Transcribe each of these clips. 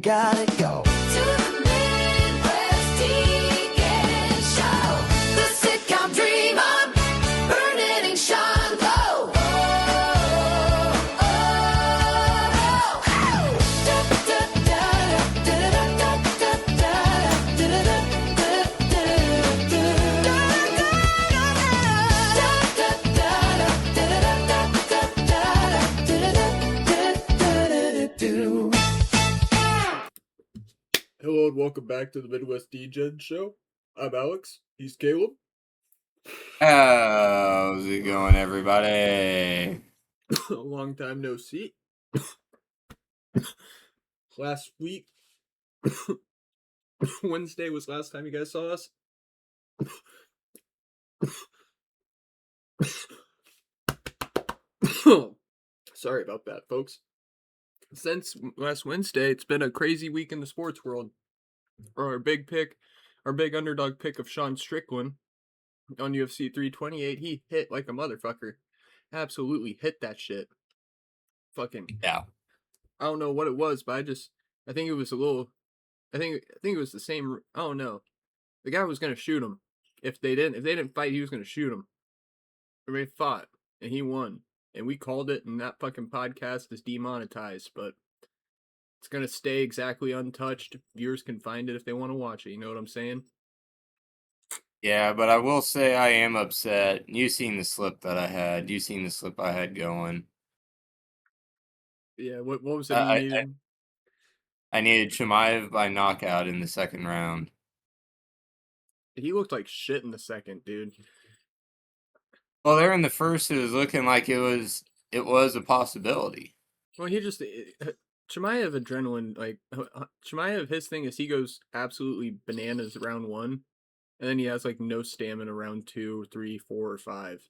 gotta go. To the Midwest Degens Show. The sitcom dream on burning and shine low. Oh, oh, oh. Da, da, da, da, da, da, da, da, da, do. Hello and welcome back to the Midwest Degens Show. I'm Alex. He's Caleb. How's it going, everybody? A long time no see. Last week, Wednesday was last time you guys saw us. Sorry about that, folks. Since last Wednesday, it's been a crazy week in the sports world. Our big underdog pick of Sean Strickland on UFC 328, he hit like a motherfucker. Absolutely hit that shit. Fucking Yeah. I don't know what it was, but I think it was a little. I think it was the same. I don't know. The guy was gonna shoot him. If they didn't fight, he was gonna shoot him. And they fought, and he won. And we called it, and that fucking podcast is demonetized, but it's gonna stay exactly untouched. Viewers can find it if they want to watch it. You know what I'm saying? Yeah, but I will say I am upset. You seen the slip that I had. You seen the slip I had going. Yeah. What was it I he needed? I needed Chimaev by knockout in the second round. He looked like shit in the second, dude. Well, there in the first, it was looking like it was a possibility. Well, Chimaev adrenaline, like Chimaev, his thing is he goes absolutely bananas round one, and then he has like no stamina round 2, 3, 4, or 5.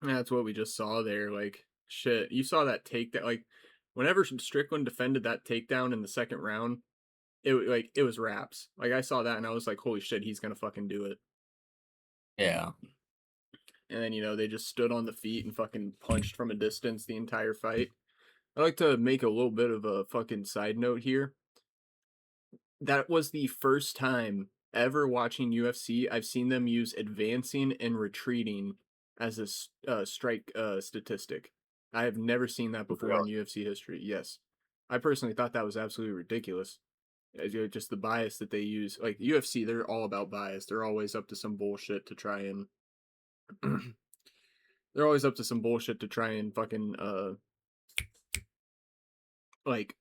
And that's what we just saw there. Like shit, you saw that takedown. Like whenever Strickland defended that takedown in the second round, it was wraps. Like I saw that and I was like, holy shit, he's gonna fucking do it. Yeah. And then they just stood on the feet and fucking punched from a distance the entire fight. I'd like to make a little bit of a fucking side note here. That was the first time ever watching UFC I've seen them use advancing and retreating as a strike statistic. I have never seen that before in UFC history. Yes. I personally thought that was absolutely ridiculous. Just the bias that they use. Like UFC, they're all about bias. They're always up to some bullshit to try and they're always up to some bullshit to try and fucking like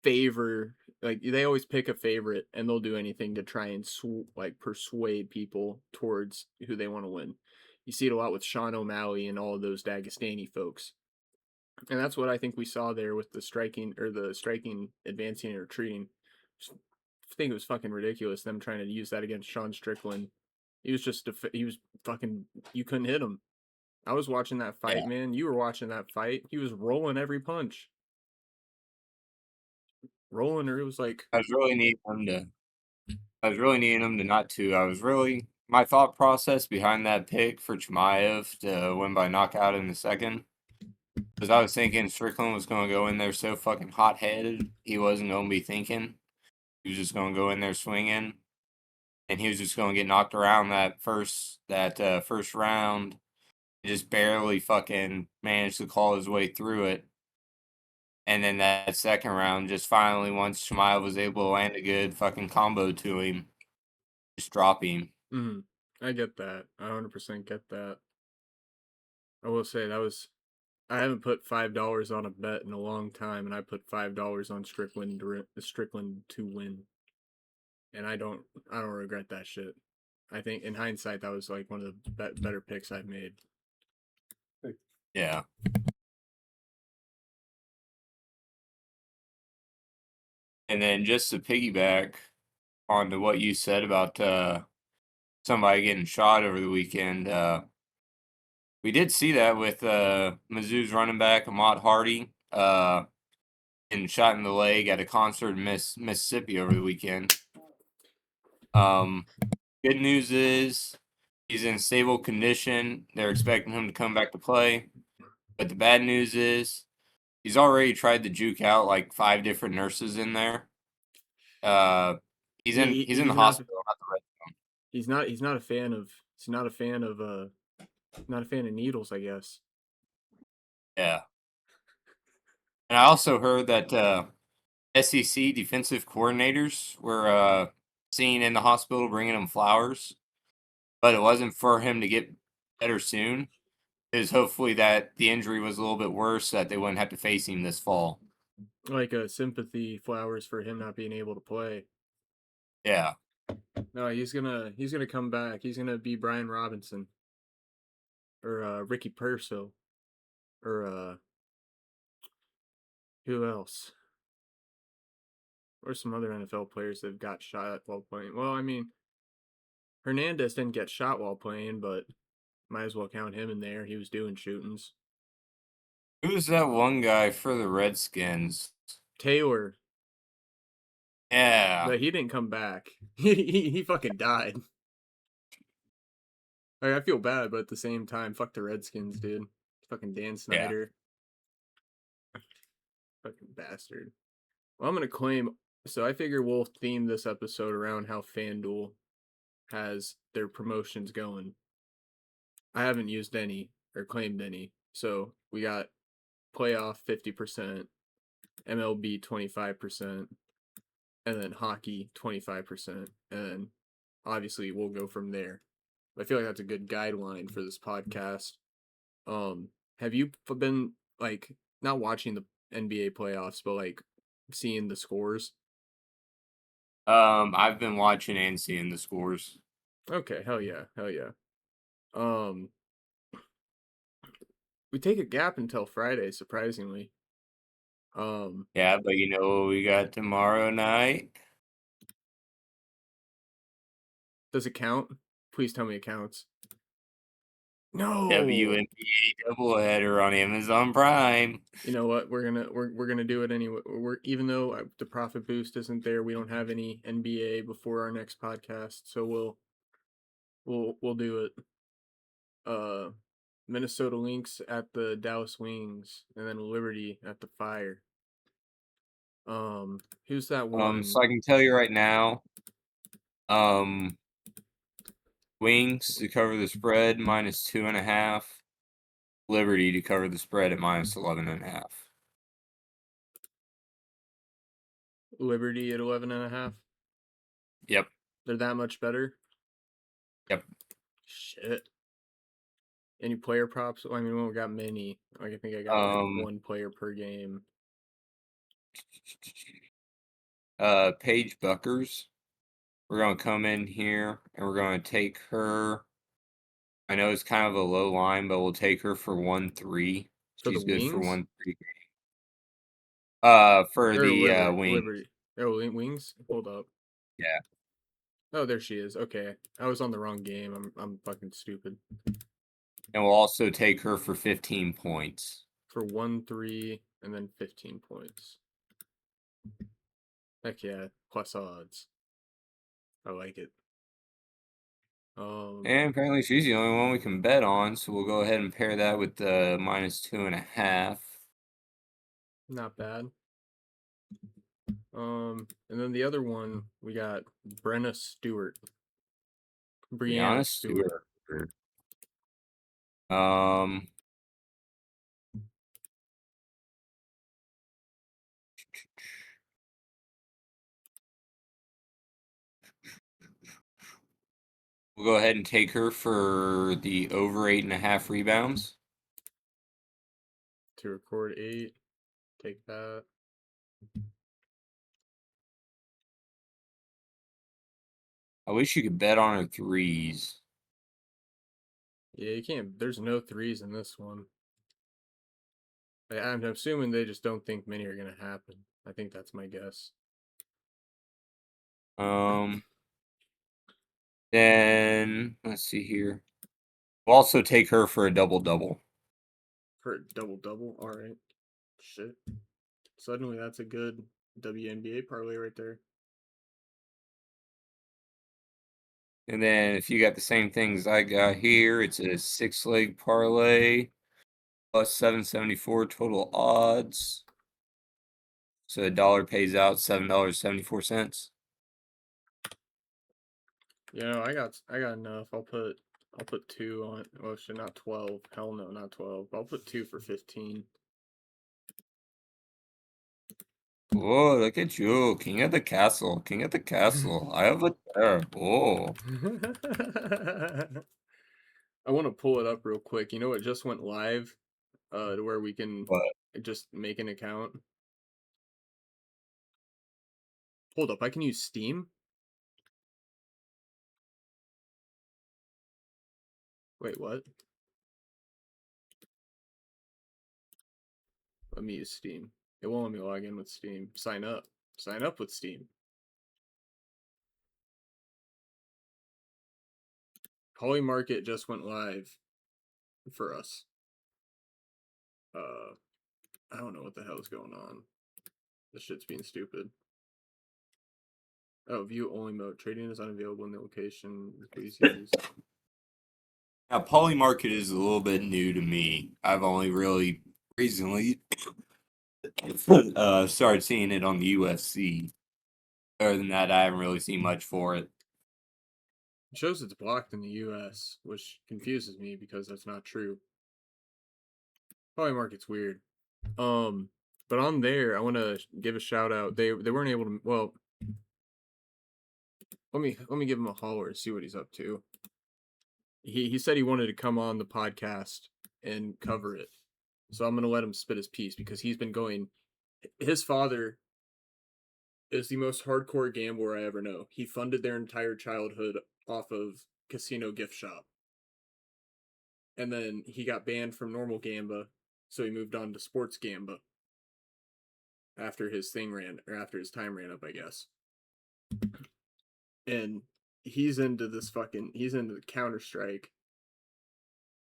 favor, like they always pick a favorite and they'll do anything to try and persuade people towards who they want to win. You see it a lot with Sean O'Malley and all of those Dagestani folks. And that's what I think we saw there with the striking, advancing, and retreating. I think it was fucking ridiculous them trying to use that against Sean Strickland. He was fucking, you couldn't hit him. I was watching that fight, man. You were watching that fight. He was rolling every punch. Rolling, or it was like I was really needing him to not to. My thought process behind that pick for Chimaev to win by knockout in the second, because I was thinking Strickland was going to go in there so fucking hot-headed, he wasn't going to be thinking. He was just going to go in there swinging, and he was just going to get knocked around that first round. He just barely fucking managed to claw his way through it. And then that second round, just finally, once Chimaev was able to land a good fucking combo to him, just drop him. Mm-hmm. I get that. I 100% get that. I will say I haven't put $5 on a bet in a long time, and I put $5 on Strickland to win, and I don't regret that shit. I think in hindsight that was like one of the better picks I've made. Yeah. And then just to piggyback onto what you said about somebody getting shot over the weekend, we did see that with Mizzou's running back Ahmad Hardy getting shot in the leg at a concert in Mississippi over the weekend. Good news is he's in stable condition. They're expecting him to come back to play. But the bad news is He's already tried to juke out like 5 different nurses in there. He's in the hospital, not the red zone. He's not a fan of not a fan of needles, I guess. Yeah. And I also heard that SEC defensive coordinators were seen in the hospital bringing him flowers, but it wasn't for him to get better soon. Is hopefully that the injury was a little bit worse, that they wouldn't have to face him this fall. Like sympathy flowers for him not being able to play. Yeah. No, he's gonna come back. He's gonna be Brian Robinson or Ricky Perso or who else? Or some other NFL players that got shot while playing. Well, I mean, Hernandez didn't get shot while playing, but might as well count him in there. He was doing shootings. Who's that one guy for the Redskins? Taylor, Yeah. but he didn't come back. He fucking died. Like, I feel bad, but at the same time, fuck the Redskins, dude. Fucking Dan Snyder. Fucking bastard. Well, I'm gonna claim. So I figure we'll theme this episode around how FanDuel has their promotions going. I haven't used any or claimed any. So we got playoff 50%, MLB 25%, and then hockey 25%. And then obviously we'll go from there. I feel like that's a good guideline for this podcast. Have you been like not watching the NBA playoffs, but like seeing the scores? I've been watching and seeing the scores. Okay, hell yeah, hell yeah. Um, we take a gap until Friday, surprisingly. Yeah, but you know what we got tomorrow night? Does it count? Please tell me it counts. No. WNBA doubleheader on Amazon Prime. You know what? We're gonna do it anyway. We're even though the profit boost isn't there, we don't have any NBA before our next podcast, so we'll do it. Minnesota Lynx at the Dallas Wings, and then Liberty at the Fire. Who's that one? So I can tell you right now, Wings to cover the spread -2.5. Liberty to cover the spread at -11.5. Liberty at 11.5. Yep. They're that much better. Yep. Shit. Any player props? Well, I mean, we don't got many. Like, I think I got like one player per game. Paige Buckers. We're gonna come in here and we're gonna take her. I know it's kind of a low line, but we'll take her for 1-3. For She's the good for Wings? 1-3. For Or the Wing. wing. Liberty. Oh, Wings? Hold up. Yeah. Oh, there she is. Okay. I was on the wrong game. I'm fucking stupid. And we'll also take her for 15 points. For 1-3 and then 15 points. Heck yeah. Plus odds. I like it. And apparently she's the only one we can bet on, so we'll go ahead and pair that with the -2.5. Not bad. And then the other one, we got Brenna Stewart. Brianna Stewart. We'll go ahead and take her for the over 8.5 rebounds. To record 8. Take that. I wish you could bet on her threes. Yeah, you can't. There's no threes in this one. I'm assuming they just don't think many are going to happen. I think that's my guess. Then, let's see here. We'll also take her for a double-double. For a double-double? All right. Shit. Suddenly, that's a good WNBA parlay right there. And then if you got the same things I got here, it's a 6-leg parlay plus 774 total odds. So a dollar pays out $7.74. I got enough. I'll put 2 on. Well, shit, not 12. Hell no, not 12. I'll put 2 for 15. Whoa, look at you, king of the castle, king of the castle. I have a chair. Oh, I want to pull it up real quick. You know, it just went live, to where we can what? just make an account. Hold up, I can use Steam. Wait, what? Let me use Steam. It won't let me log in with Steam. Sign up. Sign up with Steam. Polymarket just went live for us. I don't know what the hell's going on. This shit's being stupid. Oh, view only mode. Trading is unavailable in the location. Please use. Now, Polymarket is a little bit new to me. I've only really recently started seeing it on the UFC. Other than that, I haven't really seen much for it. It shows it's blocked in the US, which confuses me because that's not true. Polymarket's weird. But on there, I want to give a shout out. They weren't able to. Well, let me give him a holler and see what he's up to. He said he wanted to come on the podcast and cover it, so I'm gonna let him spit his piece because he's been going. His father is the most hardcore gambler I ever know. He funded their entire childhood off of casino gift shop, and then he got banned from normal gamba, so he moved on to sports gamba after his time ran up, I guess. And he's into the Counter-Strike.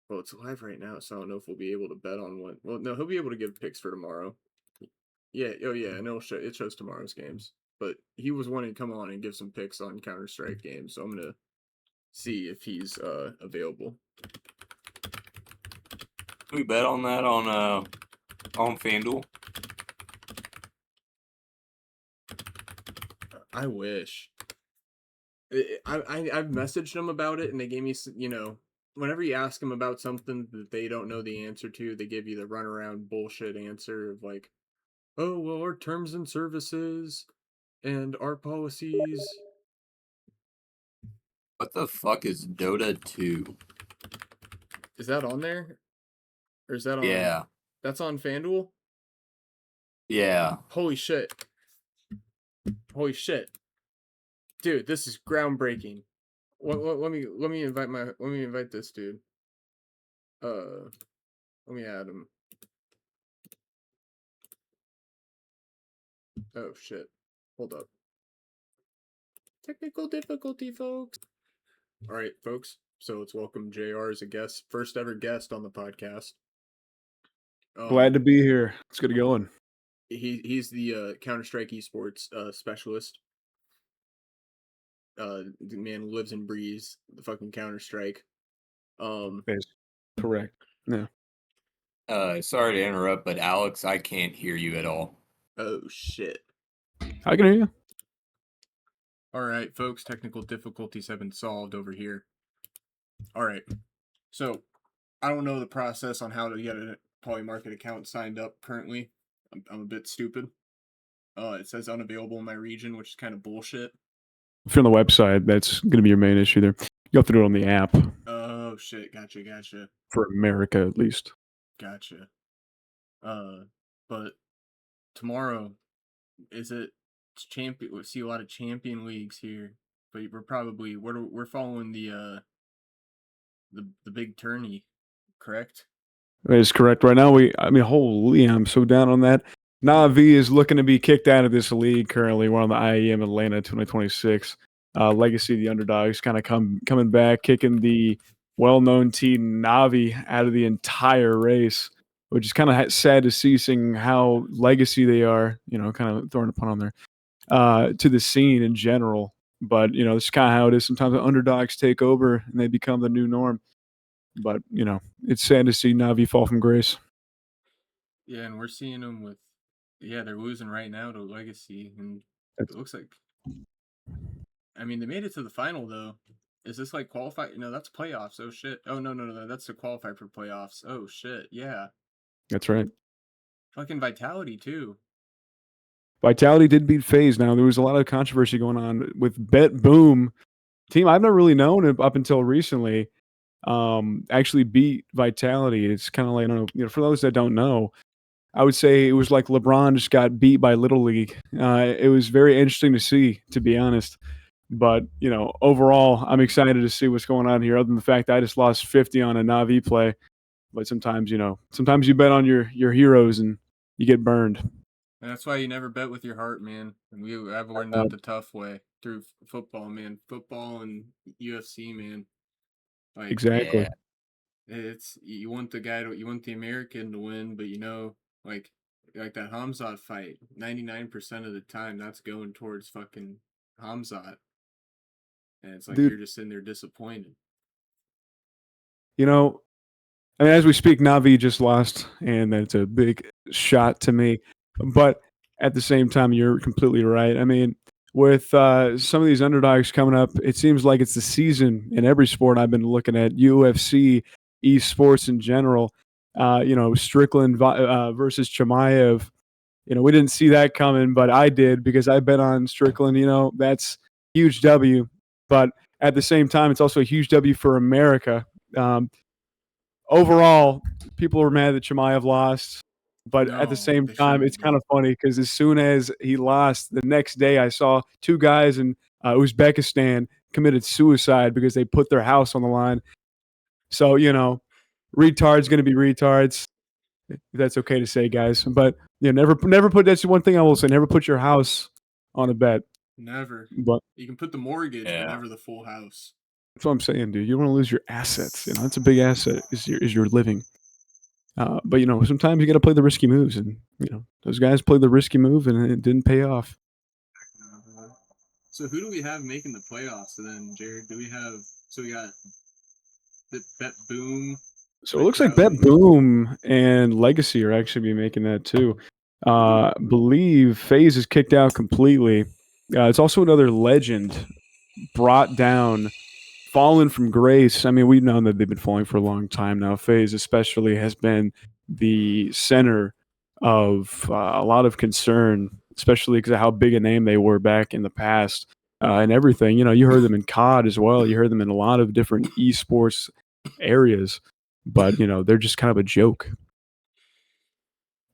Well, it's live right now, so I don't know if we'll be able to bet on one. Well, no, he'll be able to give picks for tomorrow. Yeah, oh yeah, and it shows tomorrow's games. But he was wanting to come on and give some picks on Counter-Strike games, so I'm gonna see if he's available. Can we bet on that on FanDuel? I wish. I've messaged them about it, and they gave me, whenever you ask them about something that they don't know the answer to, they give you the runaround bullshit answer of like, oh, well, our terms and services and our policies. What the fuck is Dota 2? Is that on there? Or is that on? Yeah. That's on FanDuel? Yeah. Holy shit. Holy shit. Dude, this is groundbreaking. Let me invite this dude. Let me add him. Oh shit. Hold up. Technical difficulty, folks. Alright, folks. So let's welcome JR as a guest. First ever guest on the podcast. Glad to be here. Let's get it going. He's the Counter-Strike Esports specialist. The man lives and breathes the fucking Counter-Strike. That's correct. Yeah. Sorry to interrupt, but Alex, I can't hear you at all. Oh shit. I can hear you. Alright, folks, technical difficulties have been solved over here. Alright. So I don't know the process on how to get a Polymarket account signed up currently. I'm a bit stupid. It says unavailable in my region, which is kind of bullshit. If you're on the website, that's going to be your main issue there. You have to do it on the app Oh shit, gotcha. for America, at least. Gotcha. But tomorrow, is it champion? We see a lot of champion leagues here, but we're following the big tourney, correct? That is correct. Right now, holy, I'm so down on that. Navi is looking to be kicked out of this league currently. We're on the IEM Atlanta 2026. Legacy, the underdogs, kind of coming back, kicking the well-known team Navi out of the entire race, which is kind of sad to see, seeing how legacy they are, kind of throwing a pun on there, to the scene in general. But, this is kind of how it is. Sometimes the underdogs take over and they become the new norm. But, it's sad to see Navi fall from grace. Yeah, and we're seeing them with, yeah, they're losing right now to Legacy, and it That's looks like, I mean, they made it to the final though. Is this like qualify? No, that's playoffs. Oh shit. Oh no, that's to qualify for playoffs. Oh shit. Yeah. that's right. Fucking Vitality too. Vitality did beat FaZe. Now there was a lot of controversy going on with Bet Boom team. I've not really known it up until recently. Actually beat Vitality. It's kind of like, I don't know, for those that don't know, I would say it was like LeBron just got beat by Little League. It was very interesting to see, to be honest. But overall, I'm excited to see what's going on here. Other than the fact I just lost 50 on a Navi play, but sometimes sometimes you bet on your heroes and you get burned. And that's why you never bet with your heart, man. And I've learned that the tough way through football, man. Football and UFC, man. Like, Exactly. Yeah. it's you want you want the American to win, but like that Hamzat fight, 99% of the time that's going towards fucking Hamzat, and it's like Dude, you're just sitting there disappointed. you know, I mean, as we speak, Navi just lost, and that's a big shot to me. But at the same time, you're completely right. I mean, with some of these underdogs coming up, it seems like it's the season in every sport I've been looking at, UFC, esports in general. Strickland versus Chimaev. We didn't see that coming, but I did because I bet on Strickland. That's huge W. But at the same time, it's also a huge W for America. Um, Overall, people were mad that Chimaev lost, but at the No, same they time, shouldn't it's kind be. of funny because as soon as he lost, the next day I saw two guys in Uzbekistan committed suicide because they put their house on the line. So retards going to be retards. If that's okay to say, guys. But never put. That's one thing I will say. Never put your house on a bet. Never. But You can put the mortgage, but Yeah. never the full house. that's what I'm saying, dude. You don't want to lose your assets. That's a big asset. Is your living. But sometimes you got to play the risky moves, and those guys played the risky move, and it didn't pay off. So who do we have making the playoffs then, Jared? Do we have? So we got the Bet Boom, So it looks like Bet Vitality. Boom and Legacy are actually be making that too. Believe FaZe is kicked out completely. It's also another legend brought down, fallen from grace. I mean, we've known that they've been falling for a long time now. FaZe especially has been the center of a lot of concern, especially because of how big a name they were back in the past and everything. You heard them in COD as well. You heard them in a lot of different esports areas, but they're just kind of a joke.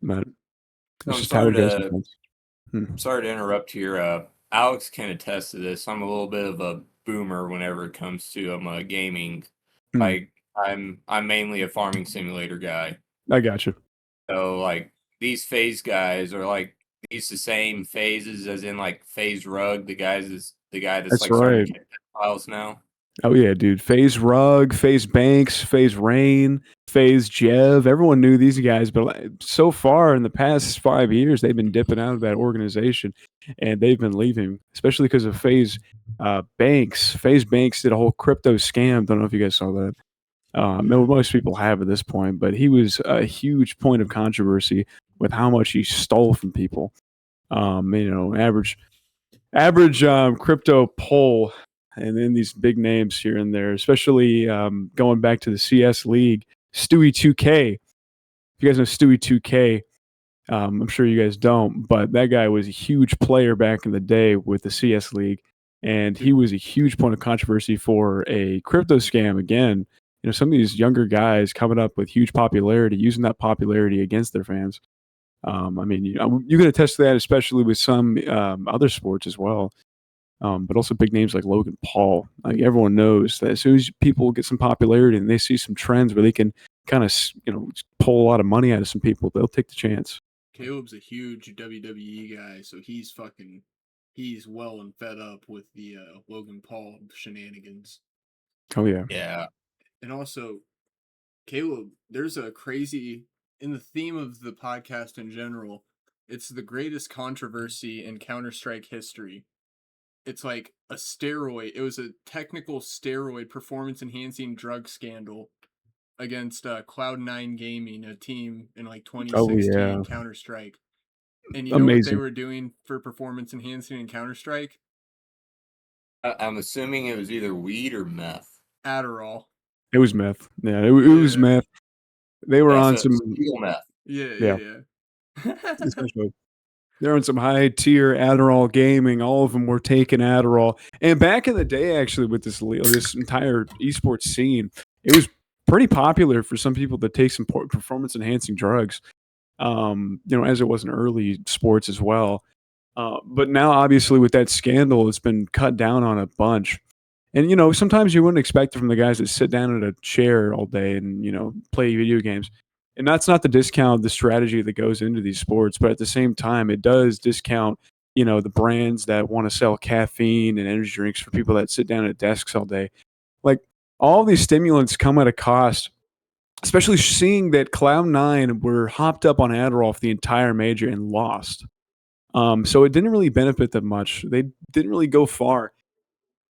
But So it's I'm just how sorry it goes to sometimes. sorry to interrupt here. Alex can attest to this. I'm a little bit of a boomer whenever it comes to gaming. Hmm. I'm mainly a farming simulator guy. I got you. So these phase guys are these the same phases as in phase rug. The guy that's That's starting right. to catch files now. Oh yeah, dude. FaZe Rug, FaZe Banks, FaZe Rain, FaZe Jev. Everyone knew these guys, but so far in the past 5 years, they've been dipping out of that organization, and they've been leaving, especially because of FaZe Banks. FaZe Banks did a whole crypto scam. Don't know if you guys saw that. Most people have at this point, but he was a huge point of controversy with how much he stole from people. Average crypto poll, and then these big names here and there, especially going back to the CS League, Stewie 2K. If you guys know Stewie 2K, I'm sure you guys don't, but that guy was a huge player back in the day with the CS League, and he was a huge point of controversy for a crypto scam. Again, some of these younger guys coming up with huge popularity, using that popularity against their fans. I mean, you can attest to that, especially with some other sports as well. But also big names like Logan Paul. Like everyone knows that as soon as people get some popularity and they see some trends where they can kind of pull a lot of money out of some people, they'll take the chance. Caleb's a huge WWE guy, so he's well and fed up with the Logan Paul shenanigans. Oh yeah, Yeah. And also, Caleb, there's a crazy, in the theme of the podcast in general, it's the greatest controversy in Counter-Strike history. It's like a steroid. It was a technical steroid performance enhancing drug scandal against Cloud9 Gaming, a team in like Oh 2016 yeah, Counter-Strike. And you know what they amazing. were doing for performance enhancing in Counter-Strike? I'm assuming it was either weed or meth. Adderall. It was meth. Yeah, it was Yeah. meth. They were Yeah, on so some, steel meth. Yeah, yeah, yeah. essentially. They're on some high tier Adderall gaming. All of them were taking Adderall. And back in the day, actually, with this entire esports scene, it was pretty popular for some people to take some performance enhancing drugs. As it was in early sports as well. But now, obviously, with that scandal, it's been cut down on a bunch. And sometimes you wouldn't expect it from the guys that sit down at a chair all day and play video games. And that's not to discount the strategy that goes into these sports, but at the same time, it does discount the brands that want to sell caffeine and energy drinks for people that sit down at desks all day. Like all these stimulants come at a cost, especially seeing that Cloud9 were hopped up on Adderall for the entire major and lost. So it didn't really benefit them much. They didn't really go far.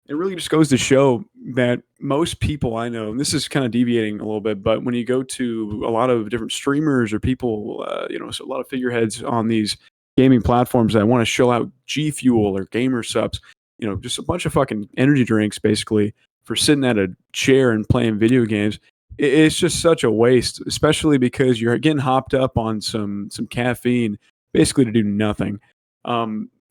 It really just goes to show that most people I know, and this is kind of deviating a little bit, but when you go to a lot of different streamers or people, so a lot of figureheads on these gaming platforms that want to show out G Fuel or Gamer Subs, just a bunch of fucking energy drinks basically for sitting at a chair and playing video games. It's just such a waste, especially because you're getting hopped up on some caffeine basically to do nothing.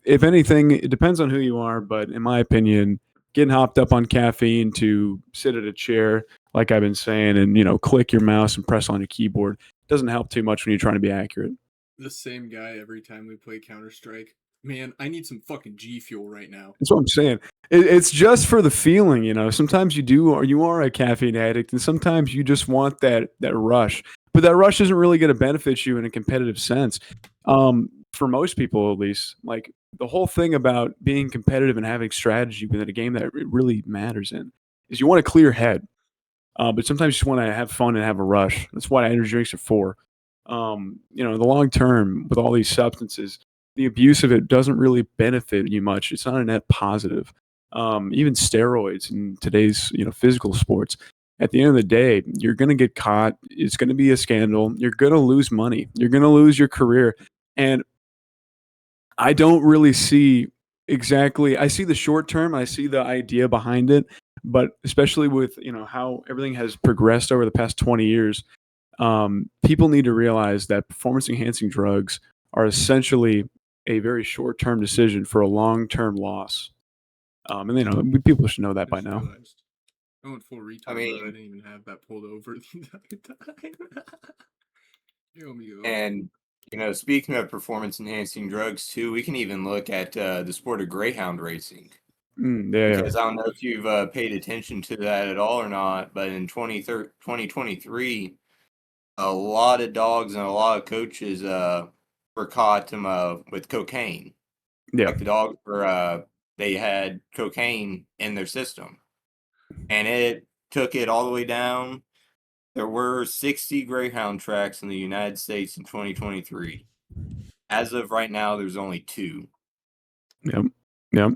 If anything, it depends on who you are, but in my opinion, getting hopped up on caffeine to sit at a chair, like I've been saying, and click your mouse and press on your keyboard doesn't help too much when you're trying to be accurate. The same guy every time we play Counter-Strike. Man, I need some fucking G Fuel right now. That's what I'm saying. It's just for the feeling. Sometimes you are a caffeine addict, and sometimes you just want that rush. But that rush isn't really going to benefit you in a competitive sense. For most people, at least, like the whole thing about being competitive and having strategy within a game that it really matters in is you want a clear head. But sometimes you just want to have fun and have a rush. That's what energy drinks are for. In the long term, with all these substances, the abuse of it doesn't really benefit you much. It's not a net positive. Even steroids in today's physical sports. At the end of the day, you're going to get caught. It's going to be a scandal. You're going to lose money. You're going to lose your career. And I don't really see exactly. I see the short term. I see the idea behind it, but especially with how everything has progressed over the past 20 years, people need to realize that performance enhancing drugs are essentially a very short term decision for a long term loss. And people should know that I by just now. realized. I went full retard I mode. I mean, didn't even have that pulled over the entire time. Here we go. and speaking of performance enhancing drugs too, we can even look at the sport of greyhound racing. Yeah. Because I don't know if you've paid attention to that at all or not, but in 2023, a lot of dogs and a lot of coaches were caught with cocaine. Yeah. Like the dogs they had cocaine in their system, and it took it all the way down. There were 60 Greyhound tracks in the United States in 2023. As of right now, there's only 2. Yep. Yep.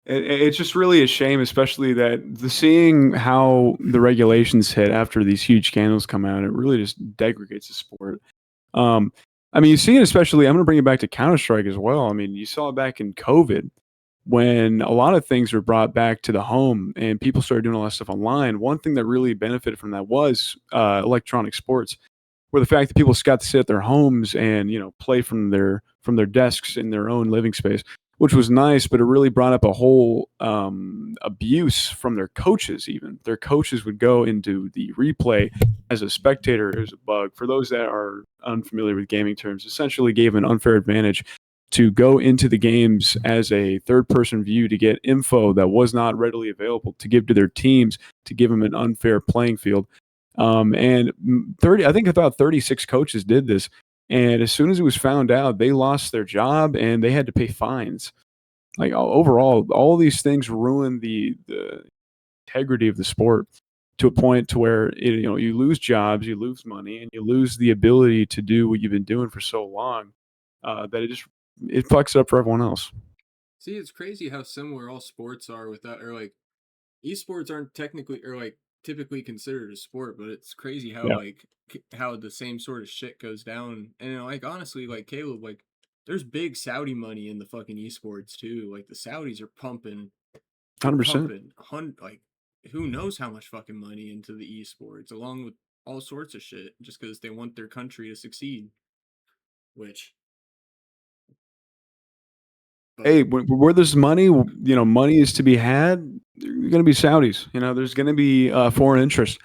It's just really a shame, especially that seeing how the regulations hit after these huge scandals come out, it really just degrades the sport. Um, you see it especially. I'm going to bring it back to Counter Strike as well. You saw it back in COVID when a lot of things were brought back to the home and people started doing a lot of stuff online. One thing that really benefited from that was electronic sports, where the fact that people got to sit at their homes and play from their desks in their own living space, which was nice, but it really brought up a whole abuse from their coaches. Even their coaches would go into the replay as a spectator. It was a bug. For those that are unfamiliar with gaming terms, essentially gave an unfair advantage to go into the games as a third person view to get info that was not readily available to give to their teams, to give them an unfair playing field. And I think about 36 coaches did this. And as soon as it was found out, they lost their job and they had to pay fines. Like overall, all these things ruin the integrity of the sport to a point to where you lose jobs, you lose money, and you lose the ability to do what you've been doing for so long that it fucks it up for everyone else. See, it's crazy how similar all sports are with that, or like esports aren't technically, or like typically considered a sport, but it's crazy how Yeah. like how the same sort of shit goes down. And like honestly, like Caleb, like there's big Saudi money in the fucking esports too. Like the Saudis are pumping, they're 100%. pumping like who knows how much fucking money into the esports, along with all sorts of shit, just because they want their country to succeed. Which, Hey, but where there's money, money is to be had. There's going to be Saudis. There's going to be foreign interest.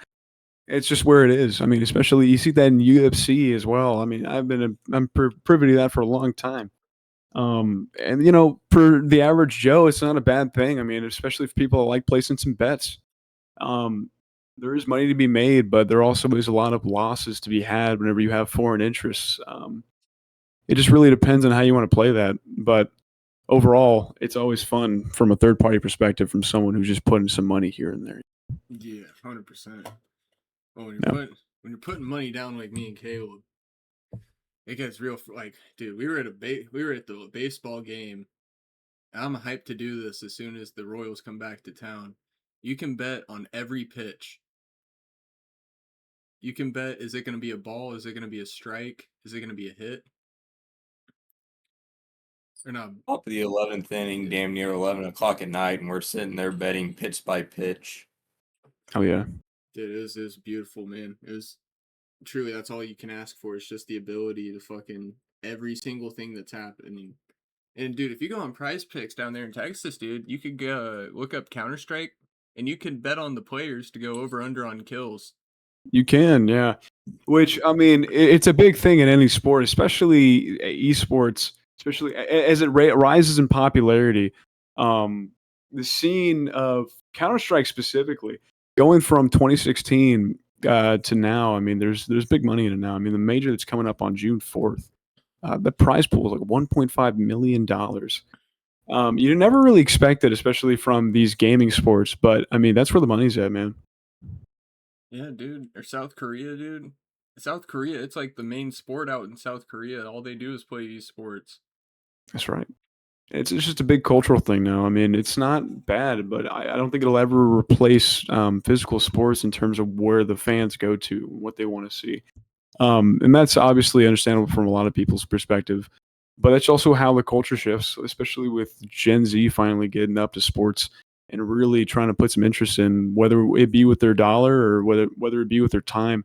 It's just where it is. I mean, especially you see that in UFC as well. I mean, I'm privy to that for a long time. And for the average Joe, it's not a bad thing. I mean, especially if people like placing some bets. Um, there is money to be made, but there also is a lot of losses to be had whenever you have foreign interests. It just really depends on how you want to play that. But overall, it's always fun from a third party perspective from someone who's just putting some money here and there. yeah, 100%. Well, Yeah. when you're putting money down like me and Caleb, it gets real. Like, dude, we were at the baseball game. I'm hyped to do this as soon as the Royals come back to town. You can bet on every pitch. You can bet, is it going to be a ball? Is it going to be a strike? Is it going to be a hit? Or not? Top of the 11th inning, damn near 11 o'clock at night, and we're sitting there betting pitch by pitch. Oh yeah. Dude, it was beautiful, man. It was truly, that's all you can ask for. It's just the ability to fucking every single thing that's happening. And dude, if you go on Prize Picks down there in Texas, dude, you could go look up Counter Strike, and you can bet on the players to go over under on kills. You can, yeah. Which I mean, it's a big thing in any sport, especially esports, especially as it rises in popularity. The scene of Counter Strike specifically, going from 2016 to now. I mean, there's big money in it now. I mean, the major that's coming up on June 4th, the prize pool is like $1.5 million. You never really expect it, especially from these gaming sports, but I mean, that's where the money's at, man. Yeah, dude. Or South Korea, dude. South Korea, it's like the main sport out in South Korea. All they do is play esports. That's right. It's just a big cultural thing now. I mean, it's not bad, but I don't think it'll ever replace physical sports in terms of where the fans go to, what they want to see. And that's obviously understandable from a lot of people's perspective. But that's also how the culture shifts, especially with Gen Z finally getting up to sports and really trying to put some interest in whether it be with their dollar or whether it be with their time.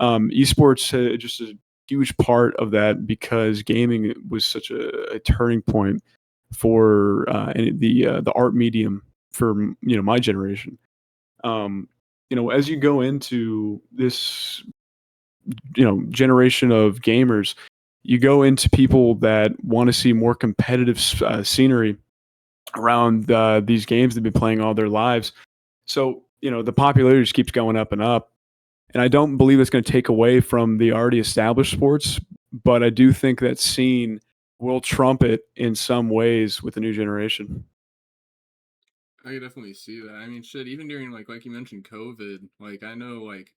Esports just a huge part of that because gaming was such a turning point for the art medium for my generation. As you go into this generation of gamers, you go into people that want to see more competitive scenery around these games they've been playing all their lives. So the popularity just keeps going up and up. And I don't believe it's going to take away from the already established sports, but I do think that scene will trump it in some ways with the new generation. I could definitely see that. I mean, shit, even during like you mentioned COVID, like I know like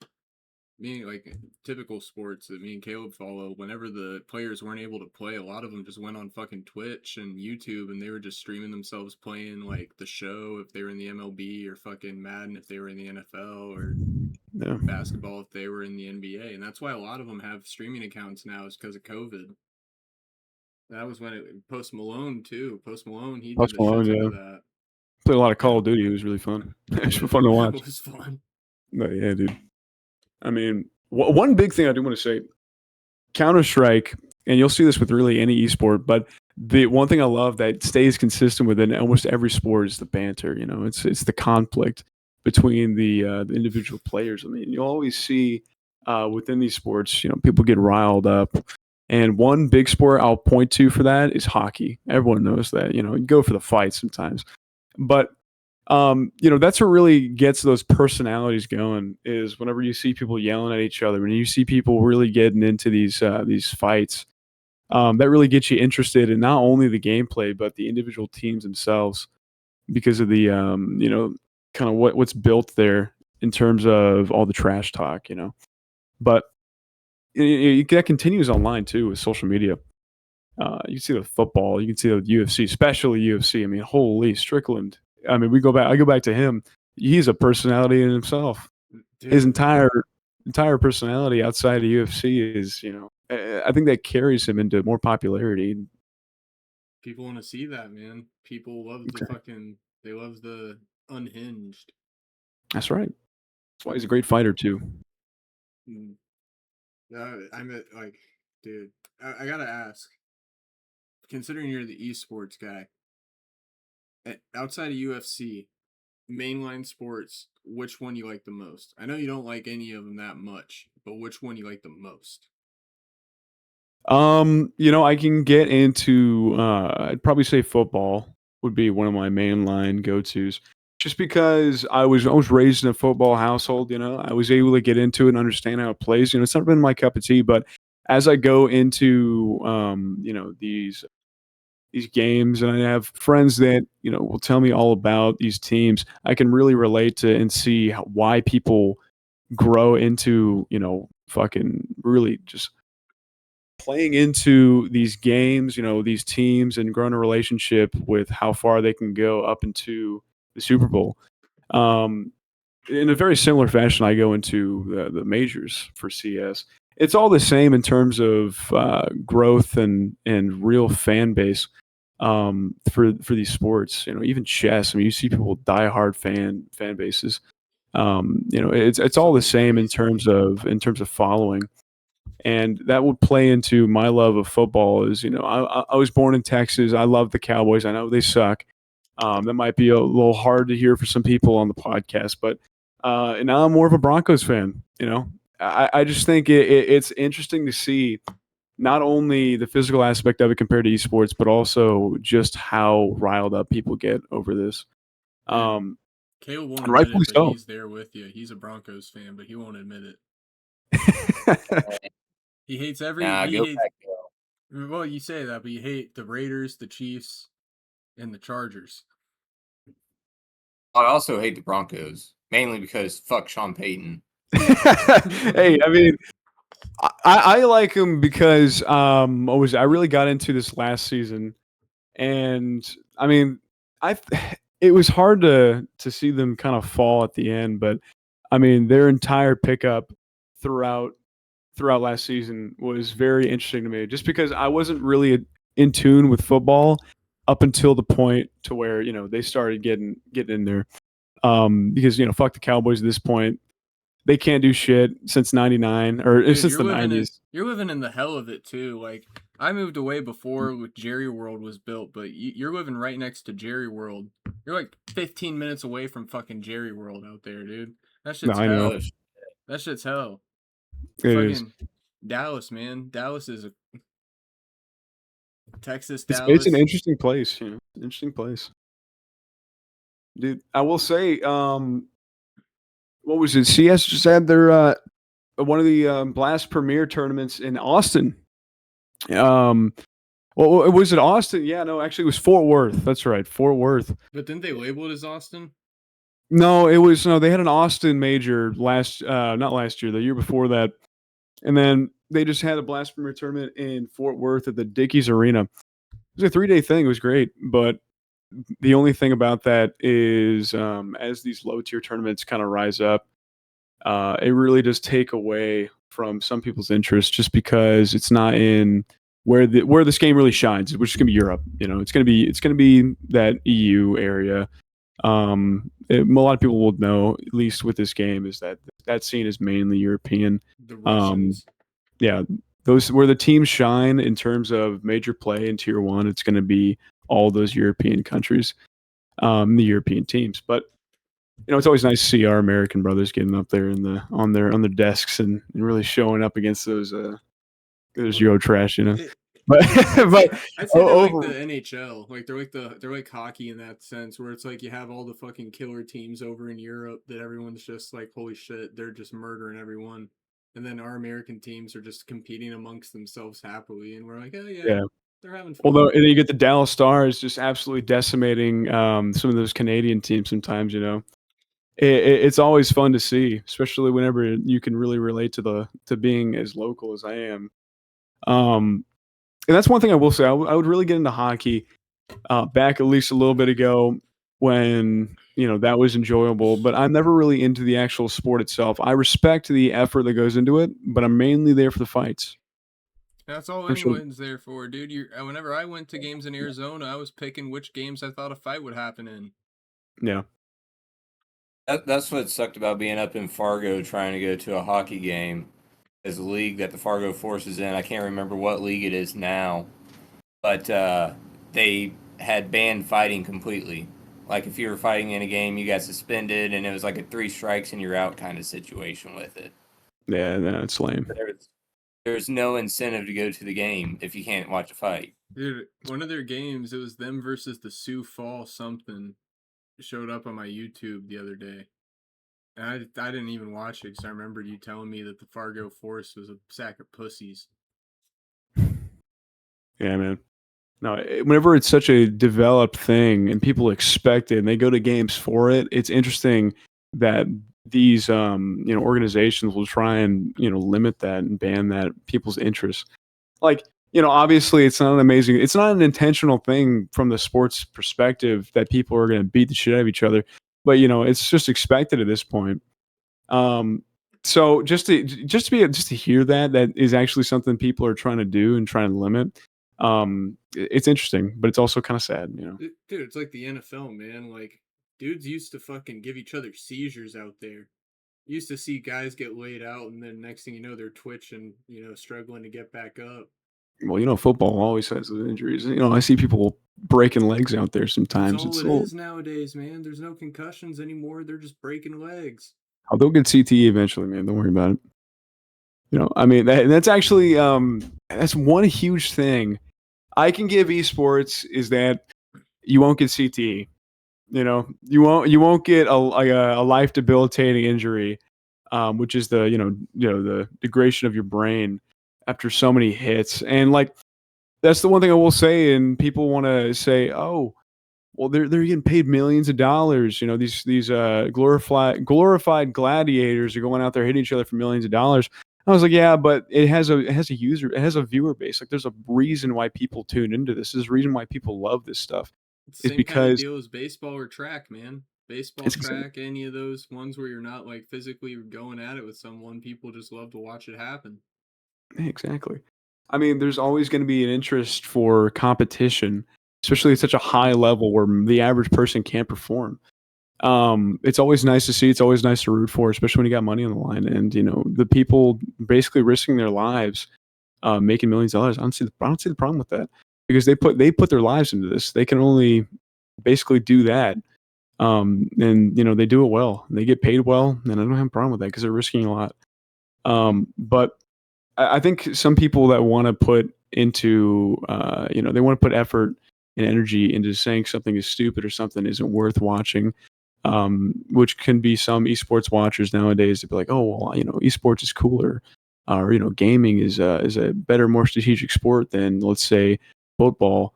me like typical sports that me and Caleb follow, whenever the players weren't able to play, a lot of them just went on fucking Twitch and YouTube and they were just streaming themselves playing like the show if they were in the MLB, or fucking Madden if they were in the NFL, or Yeah. basketball if they were in the NBA. And that's why a lot of them have streaming accounts now, is because of COVID. That was when Post Malone too. Post Malone, he Post did a shit Malone, ton yeah. of that. Played a lot of Call of Duty. It was really fun. It was fun to watch. That was fun. But yeah, dude. I mean, one big thing I do want to say, Counter Strike, and you'll see this with really any esport, but the one thing I love that stays consistent within almost every sport is the banter. It's the conflict between the individual players. I mean, you always see within these sports, people get riled up. And one big sport I'll point to for that is hockey. Everyone knows that. You go for the fight sometimes, but that's what really gets those personalities going. Is whenever you see people yelling at each other, when you see people really getting into these fights, that really gets you interested in not only the gameplay but the individual teams themselves, because of the kind of what's built there in terms of all the trash talk. But that continues online too with social media. You can see the football, you can see the UFC, especially UFC. I mean, holy Strickland. I mean, I go back to him. He's a personality in himself. his Dude, entire personality outside of UFC is, I think that carries him into more popularity. people want to see that, man. People love the fucking. They love the unhinged. That's right. That's why he's a great fighter too. Mm. I'm like, dude. I gotta ask. Considering you're the esports guy, outside of UFC, mainline sports, which one you like the most? I know you don't like any of them that much, but which one you like the most? I can get into I'd probably say football would be one of my mainline go-tos. Just because I was raised in a football household, I was able to get into it and understand how it plays. It's not been my cup of tea, but as I go into these games and I have friends that, will tell me all about these teams, I can really relate to and see why people grow into, fucking really just playing into these games, these teams, and growing a relationship with how far they can go up into the Super Bowl. Um, in a very similar fashion, I go into the majors for CS. It's all the same in terms of growth and real fan base for these sports. Even chess. I mean, you see people diehard fan bases. It's all the Something same crazy. in terms of following, and that would play into my love of football. Is I was born in Texas. I love the Cowboys. I know they suck. That might be a little hard to hear for some people on the podcast, but and now I'm more of a Broncos fan. I just think it's interesting to see not only the physical aspect of it compared to esports, but also just how riled up people get over this. Man, Um, Caleb won't and admit rightfully it, but so. he's there with you. He's a Broncos fan, but he won't admit it. He hates Nah, he go hates back. Go. well, you say that, but you hate the Raiders, the Chiefs, and the Chargers. I also hate the Broncos, mainly because fuck Sean Payton. Hey, I mean, I like him because I really got into this last season, and I mean, I it was hard to see them kind of fall at the end, but I mean, their entire pickup throughout last season was very interesting to me, just because I wasn't really in tune with football up until the point to where they started getting in there. Because fuck the Cowboys at this point. They can't do shit since '99 or Dude, since the '90s. you're living in the hell of it too. Like I moved away before Jerry World was built, but you're living right next to Jerry World. You're like 15 minutes away from fucking Jerry World out there, dude. That No, shit's I know hell. That shit's hell. it is. Fucking Dallas, man. Dallas is a Texas, It's an Dallas. interesting place. Interesting place, dude. I will say, what was it? CS just had their one of the Blast Premier tournaments in Austin. Um, well, was it Austin? Yeah, no, actually, it was Fort Worth. That's right, Fort Worth. But didn't they label it as Austin? No, it was no. They had an Austin major not last year, the year before that, and then they just had a Blast Premier tournament in Fort Worth at the Dickies Arena. It was a 3-day thing. It was great, but the only thing about that is, as these low tier tournaments kind of rise up, it really does take away from some people's interest, just because it's not in where this game really shines, which is going to be Europe. It's going to be that EU area. A lot of people will know, at least with this game, is that scene is mainly European. The Um, Russians. yeah, those where the teams shine in terms of major play in Tier 1. It's going to be all those European countries, the European teams. But it's always nice to see our American brothers getting up there on their desks and really showing up against those Euro trash. It, But I'd but say I'd say they're like over the NHL. Like they're like hockey in that sense, where it's like you have all the fucking killer teams over in Europe that everyone's just like, holy shit, they're just murdering everyone. And then our American teams are just competing amongst themselves happily, and we're like, oh yeah, yeah. they're having Although fun. and then you get the Dallas Stars just absolutely decimating some of those Canadian teams. Sometimes it's always fun to see, especially whenever you can really relate to being as local as I am. Um, and that's one thing I will say. I would really get into hockey back at least a little bit ago. when that was enjoyable. But I'm never really into the actual sport itself. I respect the effort that goes into it, but I'm mainly there for the fights. That's all For sure. anyone's there for, dude. Whenever I went to games in Arizona, I was picking which games I thought a fight would happen in. Yeah. That's what sucked about being up in Fargo trying to go to a hockey game. As a league that the Fargo Force is in, I can't remember what league it is now, but they had banned fighting completely. Like if you were fighting in a game, you got suspended, and it was like a 3 strikes and you're out kind of situation with it. Yeah, that's lame. There's no incentive to go to the game if you can't watch a fight. Dude, one of their games, it was them versus the Sioux Falls something, showed up on my YouTube the other day. And I didn't even watch it because I remembered you telling me that the Fargo Force was a sack of pussies. Yeah, man. No, whenever it's such a developed thing and people expect it and they go to games for it, it's interesting that these organizations will try and limit that and ban that people's interests. Like, obviously it's not an intentional thing from the sports perspective that people are going to beat the shit out of each other, but it's just expected at this point. So just to hear that is actually something people are trying to do and trying to limit. It's interesting, but it's also kind of sad, Dude, it's like the NFL, man. Like, dudes used to fucking give each other seizures out there. You used to see guys get laid out, and then next thing you know, they're twitching, struggling to get back up. Well, football always has those injuries. I see people breaking legs out there sometimes. That's all it is nowadays, man. There's no concussions anymore. They're just breaking legs. Oh, they'll get CTE eventually, man. Don't worry about it. I mean, that's actually that's one huge thing I can give esports is that you won't get CTE. You won't get a life debilitating injury, which is the the degradation of your brain after so many hits. And like that's the one thing I will say. And people want to say, oh, well, they're getting paid millions of dollars. These glorified gladiators are going out there hitting each other for millions of dollars. I was like, yeah, but it has a viewer base. Like, there's a reason why people tune into this. There's a reason why people love this stuff. It's the It's same kind of because deal as baseball or track, man. Baseball, it's exactly, track, any of those ones where you're not like physically going at it with someone, people just love to watch it happen. exactly. I mean, there's always going to be an interest for competition, especially at such a high level where the average person can't perform. It's always nice to see. It's always nice to root for, especially when you got money on the line. And the people basically risking their lives, making millions of dollars. I don't see the problem with that because they put their lives into this. They can only basically do that, and they do it well. They get paid well, and I don't have a problem with that because they're risking a lot. But I think some people that want to put into, they want to put effort and energy into saying something is stupid or something isn't worth watching, which can be some esports watchers nowadays to be like, oh, well, esports is cooler, or gaming is a better, more strategic sport than, let's say, football,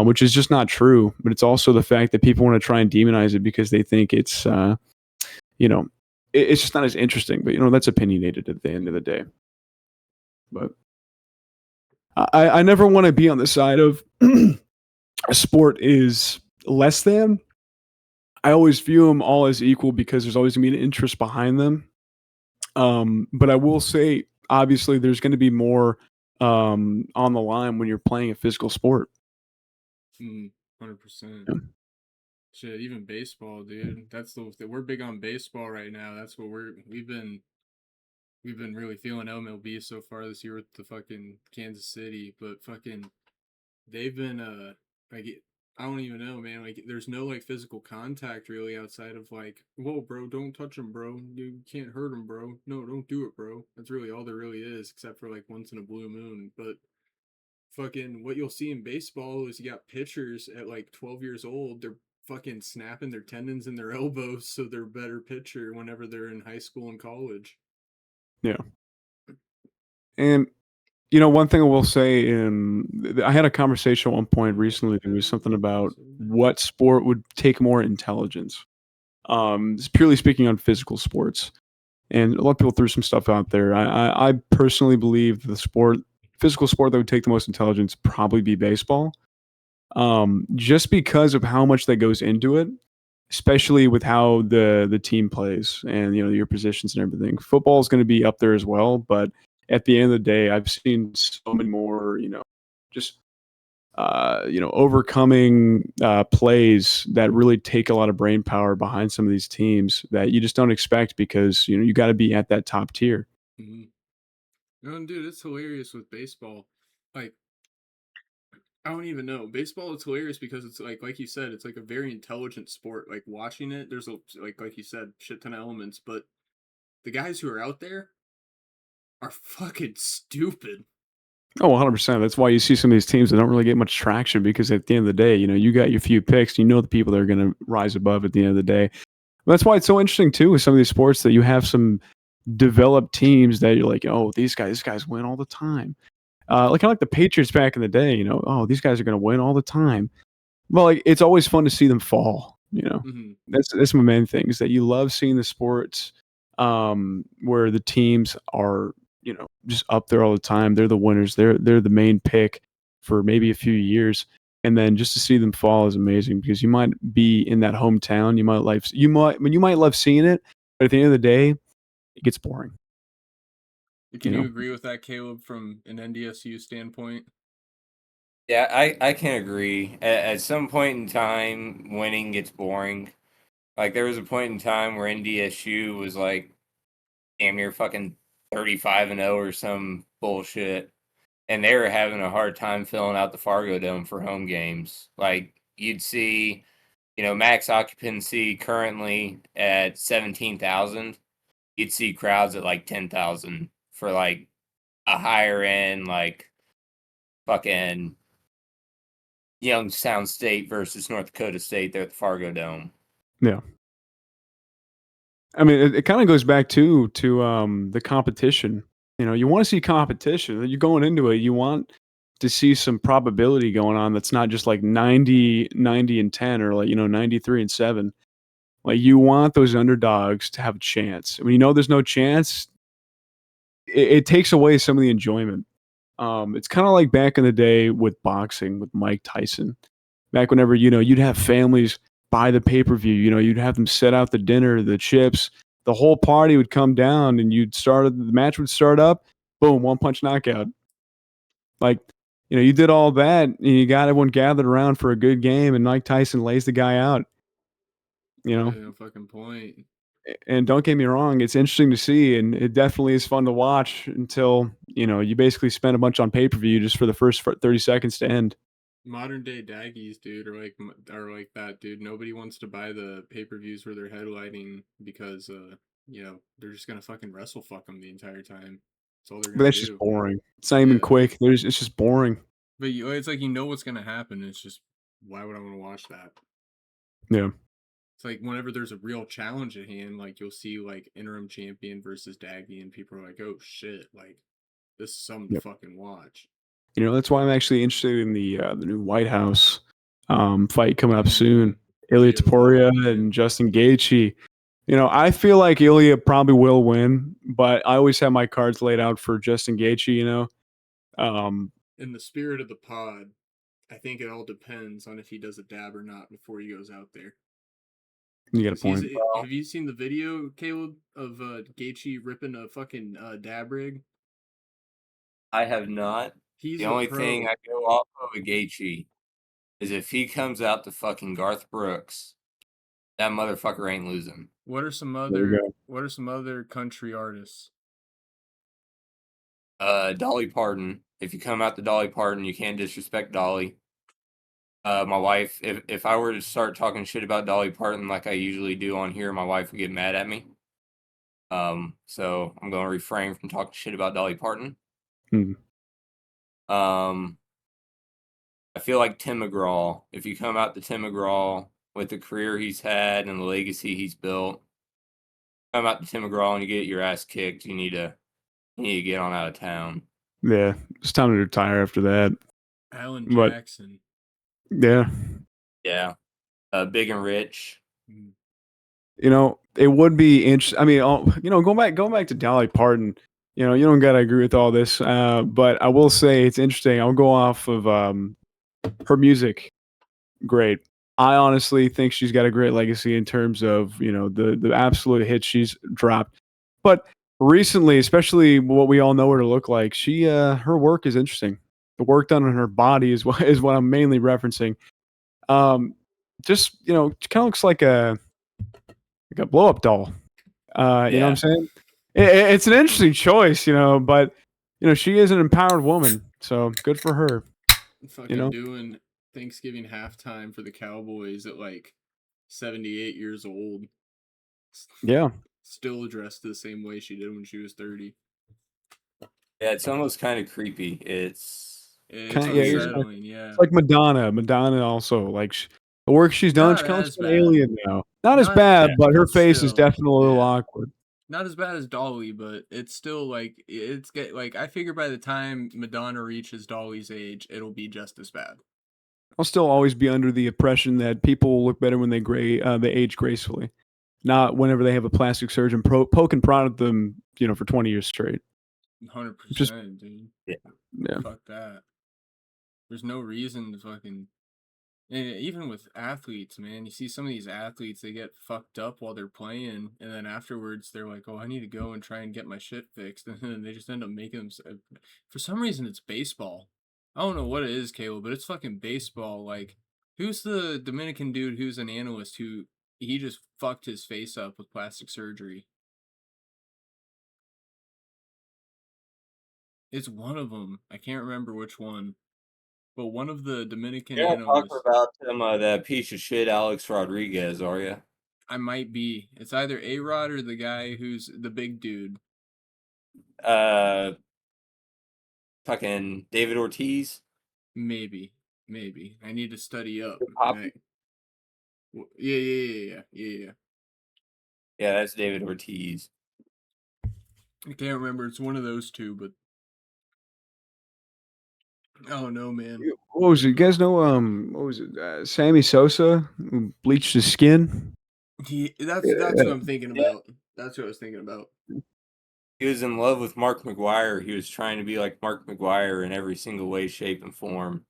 which is just not true. But it's also the fact that people want to try and demonize it because they think it's, it's just not as interesting. But that's opinionated at the end of the day. But I never want to be on the side of a sport is less than. I always view them all as equal because there's always going to be an interest behind them. But I will say, obviously, there's going to be more on the line when you're playing a physical sport. 100%. Yeah. Shit, even baseball, dude. We're big on baseball right now. That's what we've been really feeling MLB so far this year with the fucking Kansas City, but fucking they've been like I don't even know, man. Like, there's no like physical contact really outside of like, whoa, bro, don't touch him, bro. You can't hurt him, bro. No, don't do it, bro. That's really all there really is, except for like once in a blue moon. But fucking what you'll see in baseball is you got pitchers at like 12 years old. They're fucking snapping their tendons in their elbows so they're a better pitcher whenever they're in high school and college. Yeah. And one thing I will say, I had a conversation at one point recently. There was something about what sport would take more intelligence. It's purely speaking on physical sports, and a lot of people threw some stuff out there. I personally believe physical sport that would take the most intelligence probably be baseball, just because of how much that goes into it. especially with how the team plays and your positions and everything. Football is going to be up there as well, but at the end of the day, I've seen so many more, just overcoming plays that really take a lot of brain power behind some of these teams that you just don't expect because you got to be at that top tier. Mhm. No, dude, it's hilarious with baseball. Like, I don't even know. Baseball is hilarious because it's like you said, it's like a very intelligent sport. Like watching it, there's a like you said, shit ton of elements, but the guys who are out there are fucking stupid. Oh, 100%. That's why you see some of these teams that don't really get much traction because at the end of the day, you got your few picks. You know the people that are going to rise above at the end of the day. That's why it's so interesting too with some of these sports that you have some developed teams that you're like, oh, these guys win all the time. Like kind of like the Patriots back in the day. Oh, these guys are going to win all the time. Well, like it's always fun to see them fall. Hmm. That's my main thing is that you love seeing the sports where the teams are just up there all the time. They're the winners. They're the main pick for maybe a few years, and then just to see them fall is amazing because you might be in that hometown. You might love seeing it, but at the end of the day, it gets boring. Can You you know, agree with that, Caleb, from an NDSU standpoint? Yeah, I can agree. At some point in time, winning gets boring. Like there was a point in time where NDSU was like damn near fucking 35-0 or some bullshit, and they were having a hard time filling out the Fargo Dome for home games. Like you'd see, max occupancy currently at 17,000. You'd see crowds at like 10,000 for like a higher end like fucking Youngstown State versus North Dakota State there at the Fargo Dome. yeah. I mean, it kind of goes back to the competition. You want to see competition. You're going into it. You want to see some probability going on. That's not just like 90-10 or like 93-7. Like you want those underdogs to have a chance. When there's no chance, it takes away some of the enjoyment. It's kind of like back in the day with boxing with Mike Tyson. Back whenever you'd have families buy the pay per view. You'd have them set out the dinner, the chips, the whole party would come down, and the match would start up. Boom, one punch knockout. Like you did all that, and you got everyone gathered around for a good game, and Mike Tyson lays the guy out. You Yeah, know, no fucking point. and don't get me wrong, it's interesting to see, and it definitely is fun to watch until you basically spend a bunch on pay per view just for the first 30 seconds to end. Modern day daggies, dude, are like that, dude. Nobody wants to buy the pay-per-views where they're headlining because they're just gonna fucking wrestle fuck them the entire time. That's all they're But gonna that's just do. boring. It's not even Yeah, quick. It's just boring. but it's like what's gonna happen. It's just why would I want to watch that? Yeah. It's like whenever there's a real challenge at hand, like you'll see like interim champion versus Daggy, and people are like, "Oh shit!" Like this is something to Yep. fucking watch. That's why I'm actually interested in the new White House fight coming up soon. Mhm. Ilya Ilya Taporia Lobo, yeah. and Justin Gaethje. I feel like Ilya probably will win, but I always have my cards laid out for Justin Gaethje. Um, In the spirit of the pod, I think it all depends on if he does a dab or not before he goes out there. you get a Because he's. point. Have you seen the video, Caleb, of Gaethje ripping a fucking dab rig? I have not. He's The a only thing pro. I go off of a Gaethje is if he comes out to fucking Garth Brooks, that motherfucker ain't losing. What are some There we other go. What are some other country artists? Dolly Parton. If you come out to Dolly Parton, you can't disrespect Dolly. My wife, if I were to start talking shit about Dolly Parton like I usually do on here, my wife would get mad at me. So I'm going to refrain from talking shit about Dolly Parton. Hmm. I feel like Tim McGraw. If you come out to Tim McGraw with the career he's had and the legacy he's built, come out to Tim McGraw and you get your ass kicked. You need to get on out of town. Yeah, it's time to retire after that. Alan But Jackson. yeah, Yeah. Big and Rich. Mm. it would be interesting. I mean, going back to Dolly Parton. You don't gotta agree with all this, but I will say it's interesting. I'll go off of her music. Great. I honestly think she's got a great legacy in terms of the absolute hits she's dropped. But recently, especially what we all know her to look like, she her work is interesting. The work done on her body is what I'm mainly referencing. Um, just kind of looks like a blow up doll. You know what I'm Yeah. saying? It's an interesting choice, but she is an empowered woman, so good for her. You Fucking know? doing Thanksgiving halftime for the Cowboys at like 78 years old. Yeah. Still dressed the same way she did when she was 30. Yeah, it's almost kind of creepy. It's Kind of, yeah, unsettling, it's yeah. like Madonna. Madonna also like the work she's done. She Not kind of looks as like an bad. alien now. Not as Not, bad, Yeah. but her but face is still, definitely a little yeah. awkward. Not as bad as Dolly, but it's still like I figure by the time Madonna reaches Dolly's age, it'll be just as bad. I'll still always be under the impression that people will look better when they age gracefully, not whenever they have a plastic surgeon poke and prod at them, for 20 years straight. Just 100%, dude. Yeah. yeah. Fuck that. There's no reason to fucking. And even with athletes, man, you see some of these athletes, they get fucked up while they're playing, and then afterwards they're like, "Oh, I need to go and try and get my shit fixed," and then they just end up making them. For some reason, it's baseball. I don't know what it is, Caleb, but it's fucking baseball. Like, who's the Dominican dude who's an analyst who he just fucked his face up with plastic surgery? It's one of them. I can't remember which one, but one of the Dominican You're not talking analysts. about that piece of shit Alex Rodriguez, are you? I might be. It's either A Rod or the guy who's the big dude. Uh, fucking David Ortiz. Maybe. Maybe. I need to study up. Poppy? Yeah. Yeah, that's David Ortiz. I can't remember. It's one of those two, but oh no, man. What was it? You guys know what was it? Sammy Sosa who bleached his skin. That's what I'm thinking Yeah. about. That's what I was thinking about. He was in love with Mark McGuire. He was trying to be like Mark McGuire in every single way, shape, and form.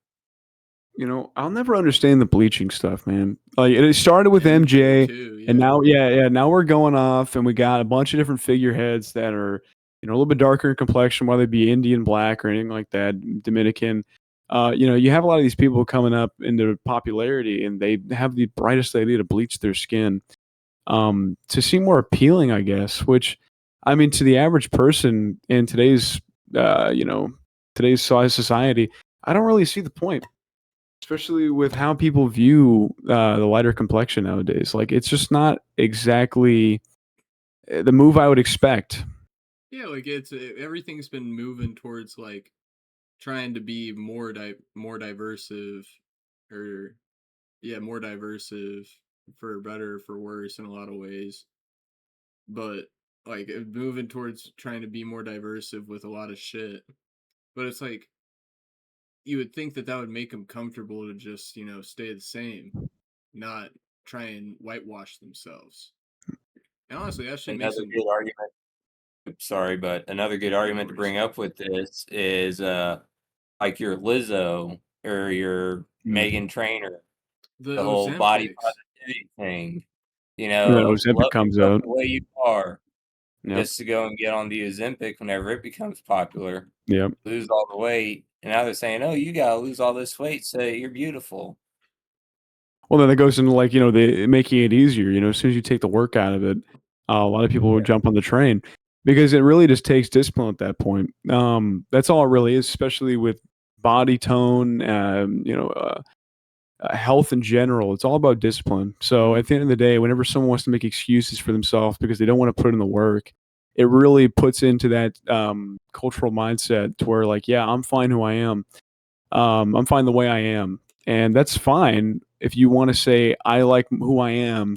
I'll never understand the bleaching stuff, man. Like it started with MJ, too, and yeah. now, yeah, now we're going off, and we got a bunch of different figureheads that are, a little bit darker in complexion, whether they be Indian, black, or anything like that, Dominican. You have a lot of these people coming up into popularity, and they have the brightest idea to bleach their skin, to seem more appealing, I guess. Which, I mean, to the average person in today's size society, I don't really see the point, especially with how people view the lighter complexion nowadays. Like it's just not exactly the move I would expect. Yeah, like everything's been moving towards like trying to be more diversive, or yeah, more diversive, for better or for worse in a lot of ways. But like moving towards trying to be more diversive with a lot of shit. But it's like you would think that would make them comfortable to just stay the same, not try and whitewash themselves. And honestly, that shit makes Another them. good argument. Sorry, but another good No argument to worries. bring up with this is like your Lizzo or your Mm. Megan Trainor, The the whole body Ozempics. positivity thing. And then Ozempic Love comes yourself out. the way you are, Yep. just to go and get on the Ozempic whenever it becomes popular, Yep. lose all the weight, and now they're saying, "Oh, you gotta lose all this weight so you're beautiful." Well, then it goes into like the making it easier. As soon as you take the work out of it, a lot of people will jump on the train because it really just takes discipline at that point. That's all it really is, especially with body tone. Health in general. It's all about discipline. So at the end of the day, whenever someone wants to make excuses for themselves because they don't want to put in the work, it really puts into that cultural mindset to where like, yeah, I'm fine who I am. I'm fine the way I am, and that's fine if you want to say I like who I am,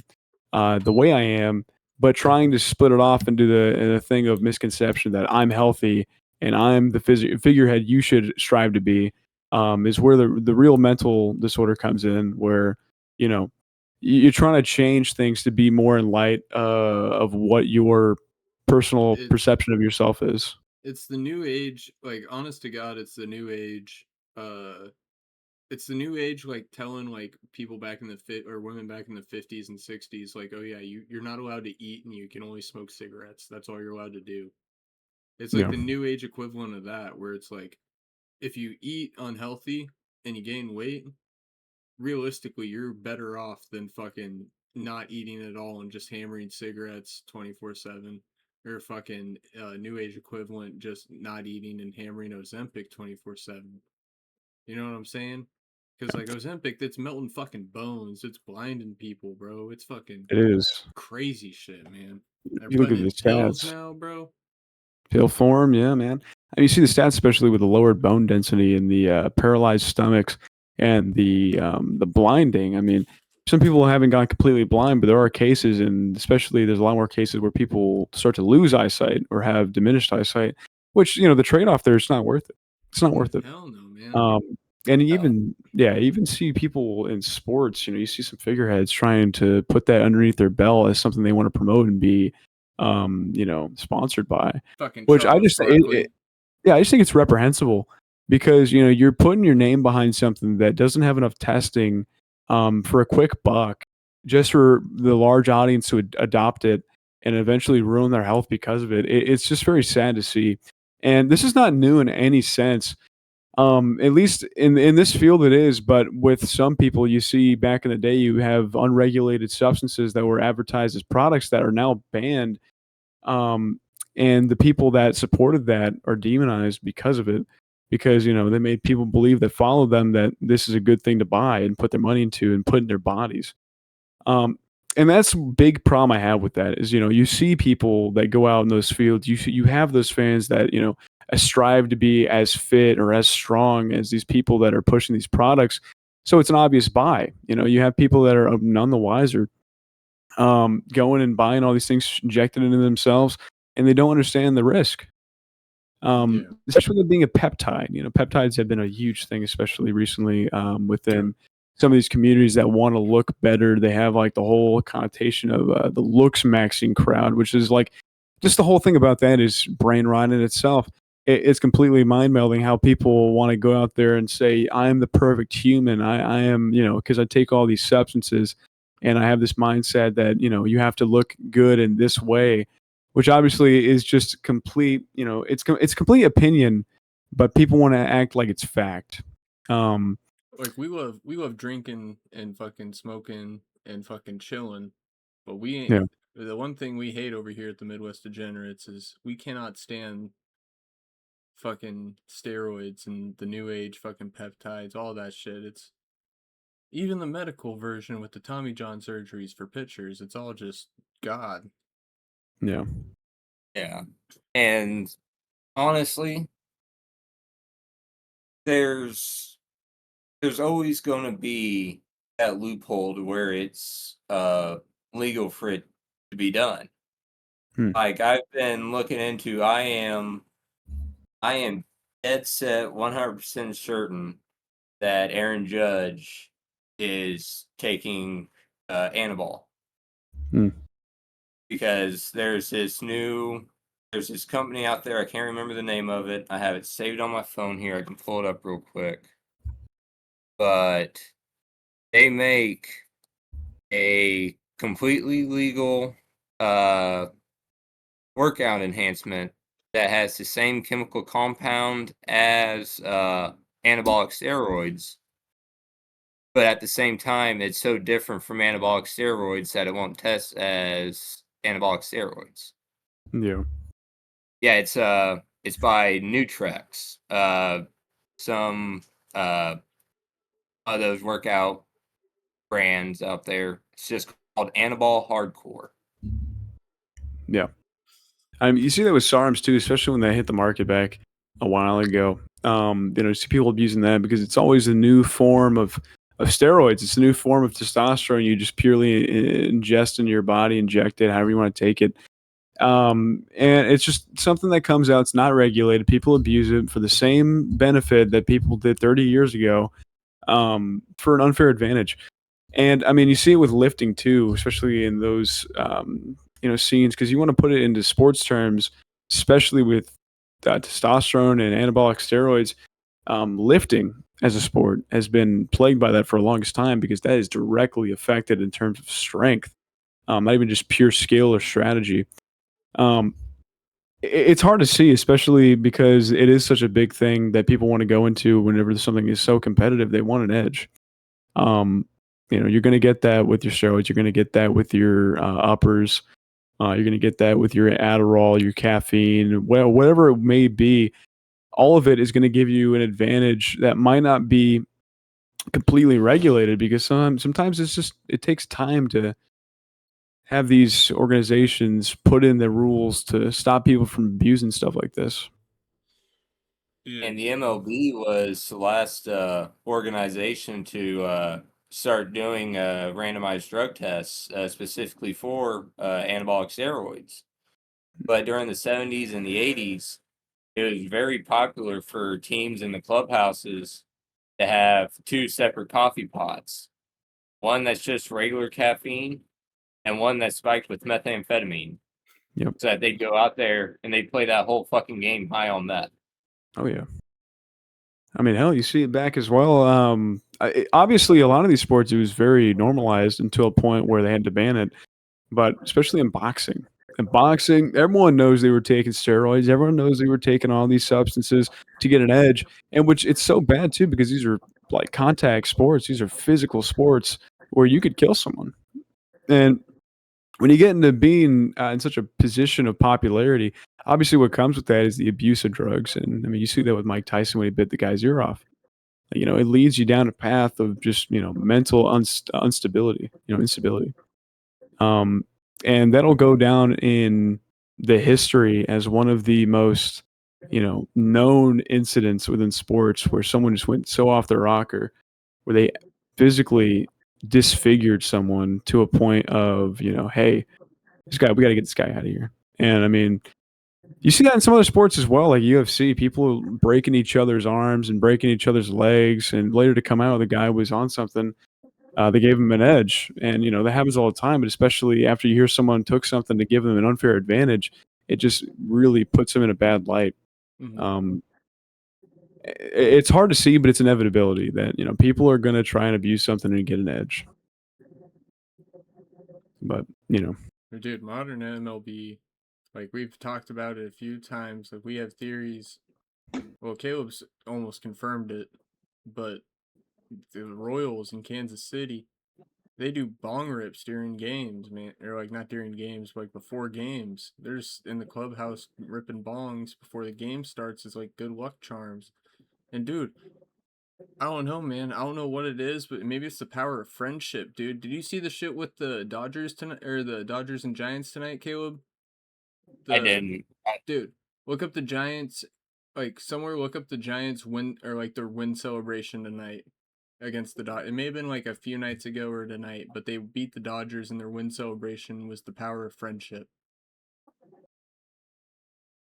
the way I am, but trying to split it off into the thing of misconception that I'm healthy and I'm the figurehead you should strive to be, is where the real mental disorder comes in, where you know you're trying to change things to be more in light of what your personal It perception of yourself is. it's the new age. Like honest to God, it's the new age. Uh, it's the new age, like telling like people back in the or women back in the 50s and 60s, like, oh yeah, you're not allowed to eat and you can only smoke cigarettes. That's all you're allowed to do. It's like Yeah. the new age equivalent of that, where it's like if you eat unhealthy and you gain weight, realistically, you're better off than fucking not eating at all and just hammering cigarettes 24/7, or fucking new age equivalent, just not eating and hammering Ozempic 24/7. You know what I'm saying? Because like Ozempic, that's melting fucking bones. It's blinding people, bro. It's fucking It is. crazy shit, man. They're You look putting at the in pills stats. now, bro. Pill form, yeah, man. And you see the stats, especially with the lowered bone density and the paralyzed stomachs and the blinding. I mean, some people haven't gone completely blind, but there are cases, and especially there's a lot more cases where people start to lose eyesight or have diminished eyesight. Which the trade off there is not worth it. It's not worth it. Hell no, man. Um, and No. you even see people in sports. You see some figureheads trying to put that underneath their belt as something they want to promote and be, sponsored by. Fucking Which I Charles just, Barkley. yeah, I just think it's reprehensible because you're putting your name behind something that doesn't have enough testing, for a quick buck, just for the large audience to adopt it and eventually ruin their health because of it. It's just very sad to see, and this is not new in any sense. At least in this field it is, but with some people you see back in the day, you have unregulated substances that were advertised as products that are now banned, um, and the people that supported that are demonized because of it, because they made people believe that follow them that this is a good thing to buy and put their money into and put in their bodies. Um, and that's a big problem I have with that is, you see people that go out in those fields. You have those fans that strive to be as fit or as strong as these people that are pushing these products. So it's an obvious buy. You have people that are none the wiser, going and buying all these things, injecting into themselves, and they don't understand the risk. Yeah. Especially with it being a peptide. Peptides have been a huge thing, especially recently, within some of these communities that want to look better. They have like the whole connotation of the looks maxing crowd, which is like just the whole thing about that is brain rot in itself. It's completely mind melding how people want to go out there and say, I am the perfect human. I am, because I take all these substances and I have this mindset that, you have to look good in this way, which obviously is just complete, it's complete opinion, but people want to act like it's fact. Like we love drinking and fucking smoking and fucking chilling, but we ain't. Yeah. The one thing we hate over here at the Midwest Degenerates is we cannot stand fucking steroids and the new age fucking peptides, all that shit. It's even the medical version with the Tommy John surgeries for pitchers. It's all just God. Yeah. Yeah. And honestly, there's always going to be that loophole to where it's legal for it to be done. Like I've been looking into, I am dead set 100% certain that Aaron Judge is taking Anabol because there's this company out there. I can't remember the name of it. I have it saved on my phone here. I can pull it up real quick. But they make a completely legal workout enhancement that has the same chemical compound as anabolic steroids, but at the same time, it's so different from anabolic steroids that it won't test as anabolic steroids. Yeah. Yeah, it's by Nutrex. Some of those workout brands out there. It's just called Anabol Hardcore. Yeah. You see that with SARMs too, especially when they hit the market back a while ago. You see people abusing that because it's always a new form of steroids. It's a new form of testosterone. You just purely ingest into your body, inject it, however you want to take it. And it's just something that comes out. It's not regulated. People abuse it for the same benefit that people did 30 years ago, for an unfair advantage. And I mean, you see it with lifting too, especially in those scenes, because you want to put it into sports terms, especially with testosterone and anabolic steroids. Lifting as a sport has been plagued by that for the longest time because that is directly affected in terms of strength, not even just pure skill or strategy. Um, it's hard to see, especially because it is such a big thing that people want to go into whenever something is so competitive. They want an edge. Um, you're going to get that with your steroids. You're going to get that with your uppers. You're going to get that with your Adderall, your caffeine, well, whatever it may be. All of it is going to give you an advantage that might not be completely regulated because sometimes it takes time to have these organizations put in the rules to stop people from abusing stuff like this. And the MLB was the last organization to start doing randomized drug tests specifically for anabolic steroids. But during the 70s and the 80s, it was very popular for teams in the clubhouses to have two separate coffee pots. One that's just regular caffeine and one that's spiked with methamphetamine. Yep. So that they'd go out there and they'd play that whole fucking game high on that. Oh yeah. I mean, hell, you see it back as well. Obviously, a lot of these sports it was very normalized until a point where they had to ban it. But especially in boxing, everyone knows they were taking steroids. Everyone knows they were taking all these substances to get an edge, and which it's so bad too because these are like contact sports. These are physical sports where you could kill someone. And when you get into being in such a position of popularity, obviously what comes with that is the abuse of drugs. And I mean, you see that with Mike Tyson when he bit the guy's ear off. It leads you down a path of just mental instability. Um, and that'll go down in the history as one of the most known incidents within sports where someone just went so off the rocker where they physically disfigured someone to a point of hey, we got to get this guy out of here. And I mean, you see that in some other sports as well, like UFC, people breaking each other's arms and breaking each other's legs, and later to come out the guy was on something. They gave him an edge, and that happens all the time. But especially after you hear someone took something to give them an unfair advantage, it just really puts them in a bad light. Mhm. It's hard to see, but it's an inevitability that people are going to try and abuse something and get an edge. But Dude, modern MLB, like we've talked about it a few times. Like we have theories. Well, Caleb's almost confirmed it, but the Royals in Kansas City, they do bong rips during games, man. Or like not during games, but like before games. They're just in the clubhouse ripping bongs before the game starts as like good luck charms. And dude, I don't know, man. I don't know what it is, but maybe it's the power of friendship, dude. Did you see the shit with the Dodgers tonight, or the Dodgers and Giants tonight, Caleb? I didn't. Dude, look up the Giants, like somewhere. Look up the Giants win or like their win celebration tonight against the Dodgers. It may have been like a few nights ago or tonight, but they beat the Dodgers, and their win celebration was the power of friendship.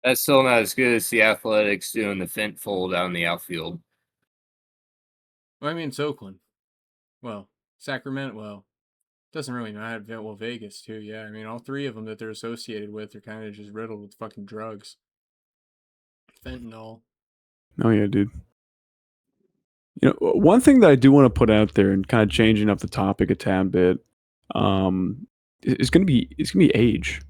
That's still not as good as the Athletics doing the fint fold out in the outfield. Well, I mean, it's Oakland. Well, Sacramento. Well, doesn't really matter. Well, Vegas too. Yeah, I mean, all three of them that they're associated with are kind of just riddled with fucking drugs, fentanyl. oh yeah, dude. One thing that I do want to put out there and kind of changing up the topic a tad bit, is going to be age,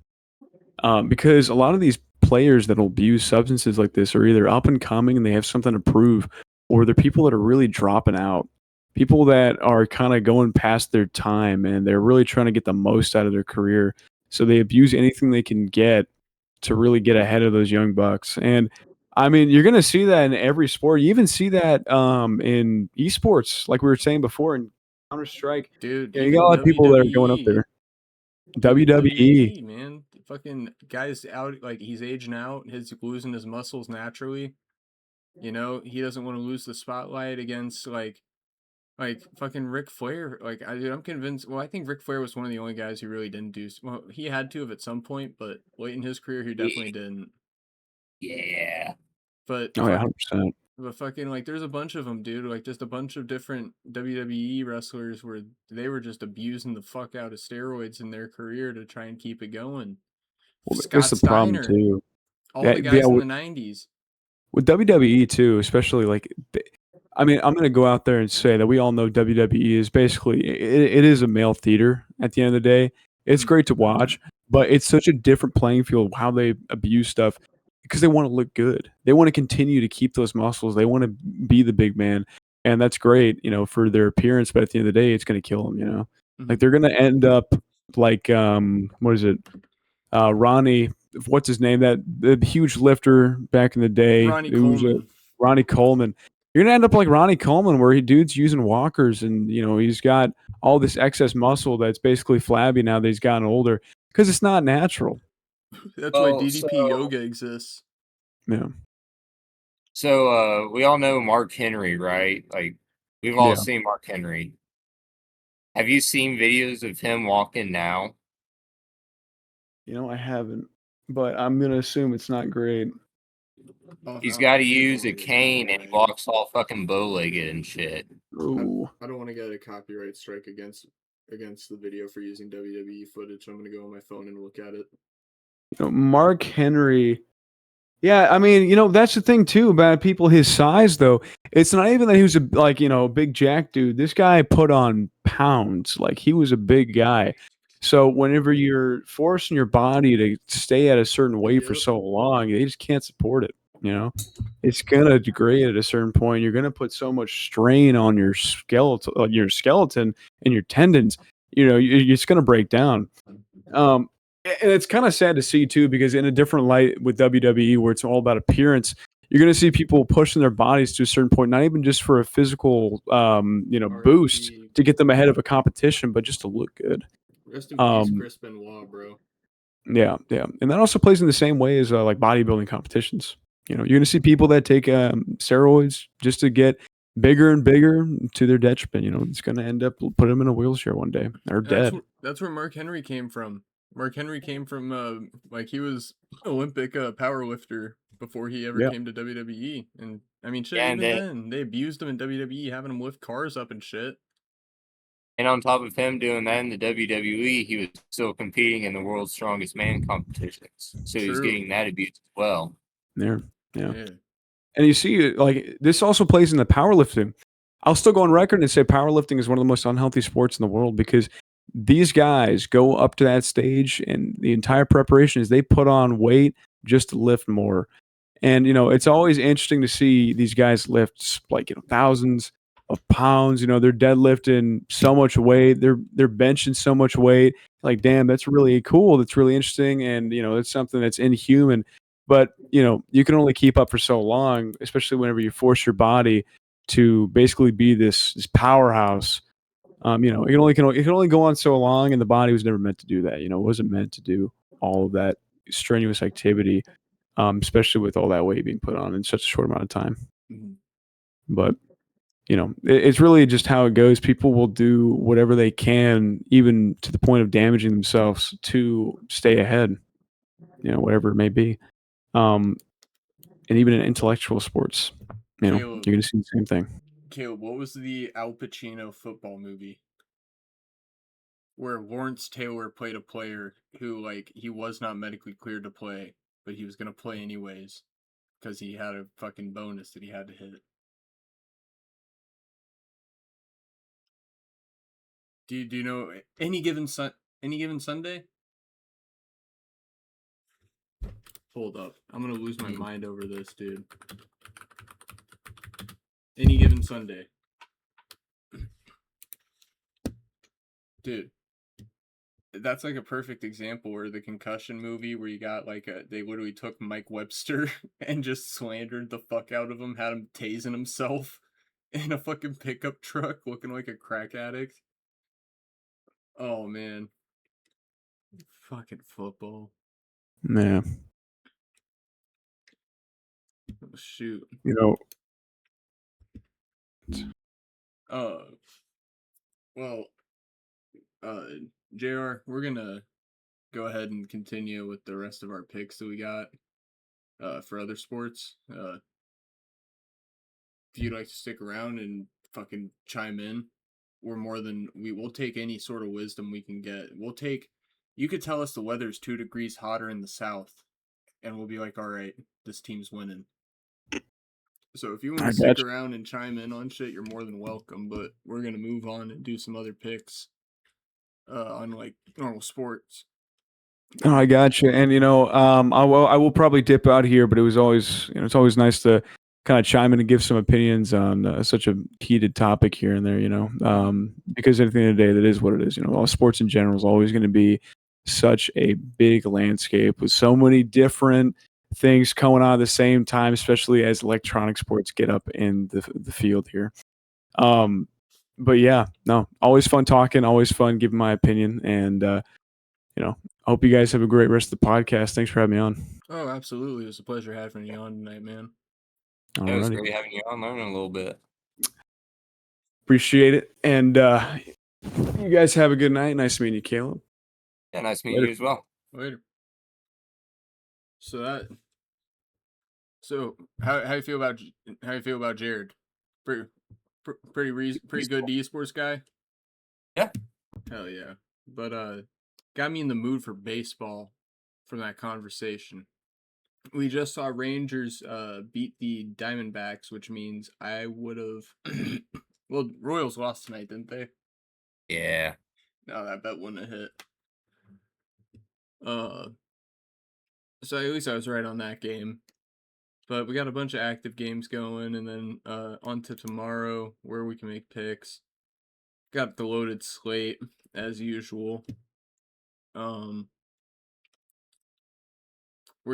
because a lot of these players that will abuse substances like this are either up and coming and they have something to prove, or they're people that are really dropping out, people that are kind of going past their time and they're really trying to get the most out of their career, so they abuse anything they can get to really get ahead of those young bucks. And I mean, you're going to see that in every sport. You even see that in esports, like we were saying before in Counter Strike. Dude, You even got a lot of people that are going up WWE. there. Even WWE. man. The fucking guy's out, like he's aging out. He's losing his muscles naturally. He doesn't want to lose the spotlight against like fucking Ric Flair. Like I'm convinced. Well, I think Ric Flair was one of the only guys who really didn't do. Well, he had to have at some point, but late in his career, he definitely didn't. Yeah. But Oh yeah, 100%. But fucking like, there's a bunch of them, dude. Like, just a bunch of different WWE wrestlers where they were just abusing the fuck out of steroids in their career to try and keep it going. Well, Scott that's the problem Steiner, too. all Yeah, the yeah, guys in the '90s. with WWE too, especially like I mean, I'm gonna go out there and say that we all know WWE is basically it is a male theater at the end of the day. It's Mm. great to watch, but it's such a different playing field of how they abuse stuff because they want to look good. They want to continue to keep those muscles. They want to be the big man, and that's great, for their appearance. But at the end of the day, it's gonna kill them. Like Mhm. they're gonna end up like what is it? Ronnie, what's his name? That the huge lifter back in the day. Ronnie It was Coleman. Ronnie Coleman. You're gonna end up like Ronnie Coleman, where dude's using walkers, and he's got all this excess muscle that's basically flabby now that he's gotten older because it's not natural. That's why Well, DDP yoga exists. Yeah, so we all know Mark Henry, right? Like we've all yeah. seen Mark Henry. Have you seen videos of him walking now? I haven't, but I'm gonna assume it's not great. Oh, He's no, got to it's use a definitely cane and he not. walks all fucking bow-legged and shit. Ooh. I don't want to get a copyright strike against the video for using WWE footage. I'm gonna go on my phone and look at it. Mark Henry. Yeah, I mean, that's the thing too about people his size though. It's not even that he was a big jack dude. This guy put on pounds. Like he was a big guy. So whenever you're forcing your body to stay at a certain weight for Yep. so long, they just can't support it. It's gonna degrade at a certain point. You're gonna put so much strain on your skeleton and your tendons. It's gonna break down. And it's kind of sad to see too, because in a different light with WWE, where it's all about appearance, you're going to see people pushing their bodies to a certain point, not even just for a physical, boost R.I.P. to get them ahead of a competition, but just to look good. Rest in peace, Um, Chris Benoit, bro. yeah, yeah, and that also plays in the same way as like bodybuilding competitions. You're going to see people that take steroids just to get bigger and bigger to their detriment. It's going to end up putting them in a wheelchair one day or dead. That's where Mark Henry came from. Mark Henry came from like he was Olympic power lifter before he ever Yeah. came to WWE. And I mean shit, Yeah, and even then then they abused him in WWE, having him lift cars up and shit. and on top of him doing that in the WWE, he was still competing in the world's strongest man competitions. So he's True. getting that abuse as well. There. Yeah. Yeah. And you see, like, this also plays in the powerlifting. I'll still go on record and say powerlifting is one of the most unhealthy sports in the world because these guys go up to that stage and the entire preparation is they put on weight just to lift more. And, it's always interesting to see these guys lift like, thousands of pounds. They're deadlifting so much weight. They're benching so much weight. Like, damn, that's really cool. That's really interesting. And, it's something that's inhuman. But, you can only keep up for so long, especially whenever you force your body to basically be this powerhouse. It can only go on so long, and the body was never meant to do that. It wasn't meant to do all of that strenuous activity, especially with all that weight being put on in such a short amount of time. Mhm. But it's really just how it goes. People will do whatever they can, even to the point of damaging themselves to stay ahead. Whatever it may be. And even in intellectual sports, you're Caleb, going to see the same thing. what was the Al Pacino football movie where Lawrence Taylor played a player who like he was not medically cleared to play, but he was gonna play anyways because he had a fucking bonus that he had to hit. Do you know any given Sunday? Hold up, I'm gonna lose my mind over this, dude. Any given Sunday, dude. That's like a perfect example where the concussion movie where you got like they literally took Mike Webster and just slandered the fuck out of him, had him tasing himself in a fucking pickup truck looking like a crack addict. Oh man. Fucking football. Yeah. Oh, shoot. You know, Well, JR, we're gonna go ahead and continue with the rest of our picks that we got for other sports. If you'd like to stick around and fucking chime in, we'll take any sort of wisdom we can get. You could tell us the weather's 2 degrees hotter in the south, and we'll be like, all right, this team's winning. So if you want I to stick gotcha. around and chime in on shit, you're more than welcome. But we're gonna move on and do some other picks on like normal sports. Oh, I gotcha. And I will probably dip out here, but it was always, it's always nice to kind of chime in and give some opinions on such a heated topic here and there. Because at the end of the day, that is what it is. All sports in general is always going to be such a big landscape with so many different things going on at the same time, especially as electronic sports get up in the field here. Um, but yeah, no, always fun talking, always fun giving my opinion, and I hope you guys have a great rest of the podcast. Thanks for having me on. Oh, absolutely. It was a pleasure having you on tonight, man. It was Alrighty. great having you on, learning a little bit. Appreciate it. And you guys have a good night. Nice meeting you, Caleb. Yeah, nice meeting Later. you as well. Later. So how you feel about Jered? Pretty good esports guy. Yeah. Hell yeah. But got me in the mood for baseball from that conversation. We just saw Rangers beat the Diamondbacks, which means I would have. Well, Royals lost tonight, didn't they? Yeah. No, that bet wouldn't have hit. So at least I was right on that game. But we got a bunch of active games going, and then on to tomorrow where we can make picks. Got the loaded slate as usual. Where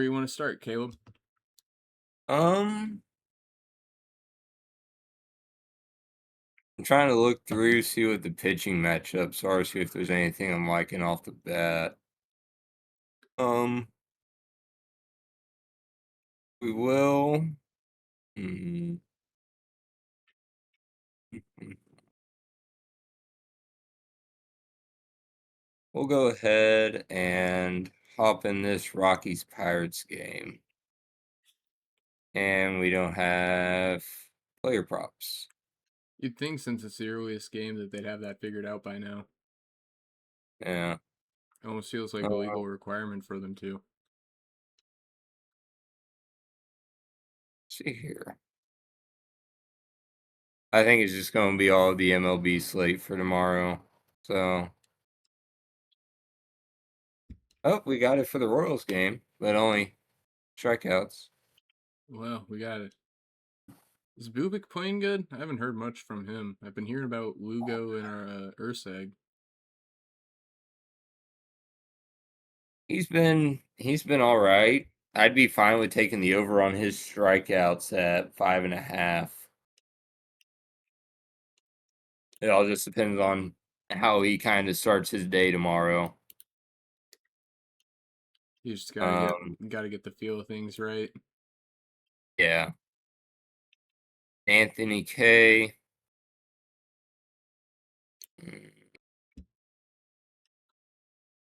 you want to start, Caleb? I'm trying to look through, see what the pitching matchups are, see if there's anything I'm liking off the bat. We will. We'll go ahead and hop in this Rockies Pirates game. And we don't have player props. You'd think since it's the earliest game that they'd have that figured out by now. Yeah. It almost feels like a legal requirement for them to. See here. I think it's just going to be all the MLB slate for tomorrow. So. Oh, we got it for the Royals game, but only strikeouts. Well, we got it. Is Bubik playing good? I haven't heard much from him. I've been hearing about Lugo and our Ursag. He's been all right. I'd be fine with taking the over on his strikeouts at 5.5. It all just depends on how he kind of starts his day tomorrow. You just gotta get the feel of things right. Yeah. Anthony K.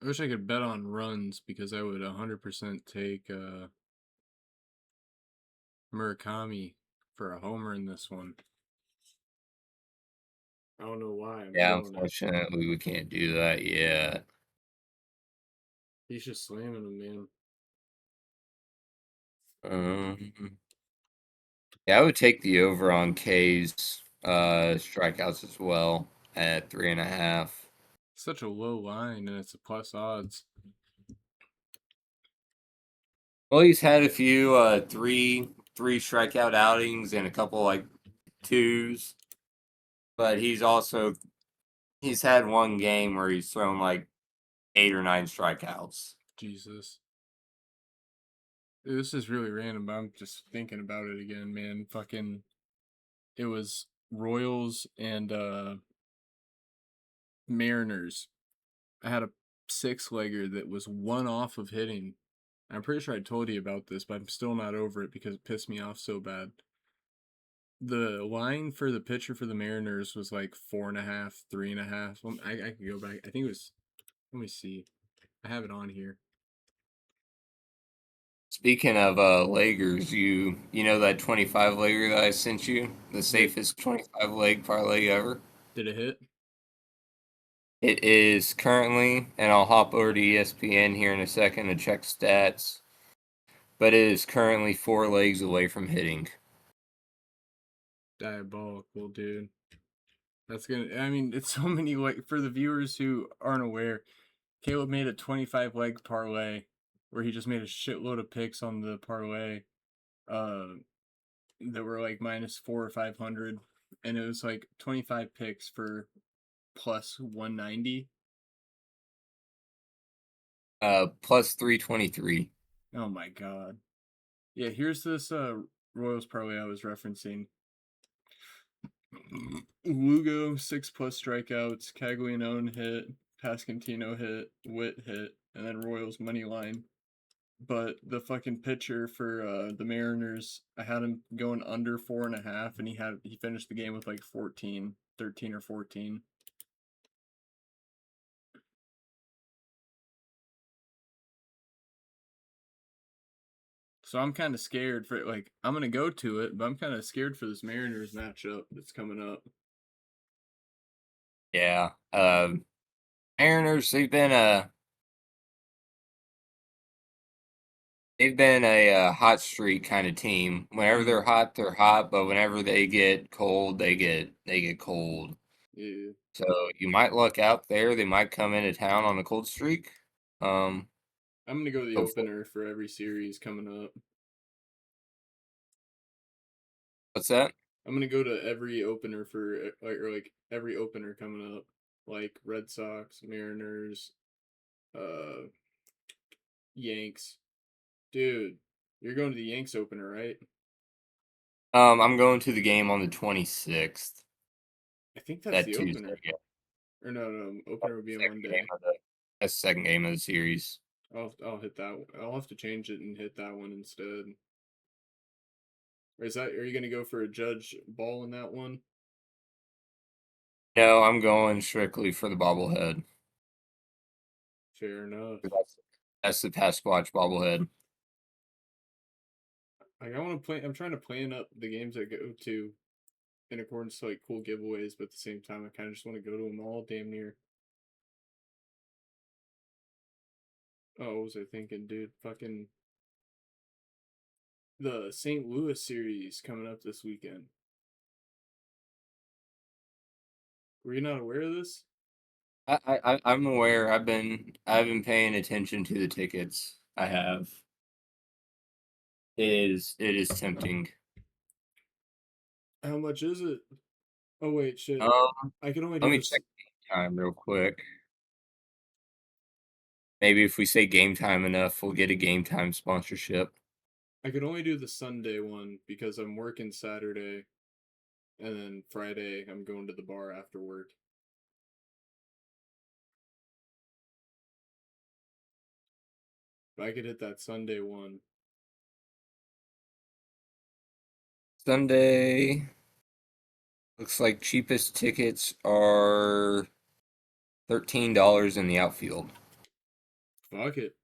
I wish I could bet on runs because I would 100% take Murakami for a homer in this one. I don't know why I'm Yeah, feeling it. unfortunately, we can't do that yet. He's just slamming him, man. Yeah, I would take the over on K's strikeouts as well at 3.5. Such a low line, and it's a plus odds. Well, he's had a few three strikeout outings and a couple like twos, but he's had one game where he's thrown like 8 or 9 strikeouts. Jesus. Dude, this is really random, but I'm just thinking about it again, man. It was Royals and Mariners. I had a 6-legger that was one off of hitting. I'm pretty sure I told you about this, but I'm still not over it because it pissed me off so bad. The line for the pitcher for the Mariners was like 4.5, 3.5. Well, I could go back. I think it was. Let me see. I have it on here. Speaking of leggers, you know that 25 legger that I sent you, the safest 25 leg parlay ever. Did it hit? It is currently, and I'll hop over to ESPN here in a second to check stats, but it is currently 4 legs away from hitting. diabolical, dude. That's gonna. I mean, it's so many like for the viewers who aren't aware. Caleb made a 25 leg parlay where he just made a shitload of picks on the parlay, that were like minus 400 or 500, and it was like 25 picks for plus 190. Plus 323. Oh my god. Yeah, here's this Royals parlay I was referencing. Lugo 6+ strikeouts, Caglianone hit, Pascantino hit, Witt hit, and then Royals money line. But the fucking pitcher for the Mariners, I had him going under 4.5, and he finished the game with like 13 or 14. So I'm kind of scared for like I'm gonna go to it, but I'm kind of scared for this Mariners matchup that's coming up. Yeah. Mariners, they've been a hot streak kind of team. Whenever they're hot, but whenever they get cold, they get cold. Yeah. So you might look out there. They might come into town on a cold streak. I'm gonna go the Hopefully. opener for every series coming up. What's that? I'm gonna go to every opener for like every opener coming up, like Red Sox, Mariners, Yanks. Dude, you're going to the Yanks opener, right? I'm going to the game on the 26th. I think that's That the Tuesday. opener. Yeah. Or no, opener would be a Second Monday. game of that's the second game of the series. I'll hit that. I'll have to change it and hit that one instead. Or are you gonna go for a Judge ball in that one? No, I'm going strictly for the bobblehead. Fair enough. That's the Pasquatch bobblehead. Like I want to play. I'm trying to plan up the games I go to in accordance to like cool giveaways, but at the same time, I kind of just want to go to them all damn near. Oh, what was I thinking, dude? Fucking the St. Louis series coming up this weekend. Were you not aware of this? I'm aware. I've been paying attention to the tickets. I have. It is tempting. How much is it? Oh wait, shit. I can only do Let me this. check game time real quick. Maybe if we say game time enough, we'll get a game time sponsorship. I could only do the Sunday one because I'm working Saturday, and then Friday I'm going to the bar after work. But I could hit that Sunday one. Sunday looks like cheapest tickets are $13 in the outfield. Fuck it.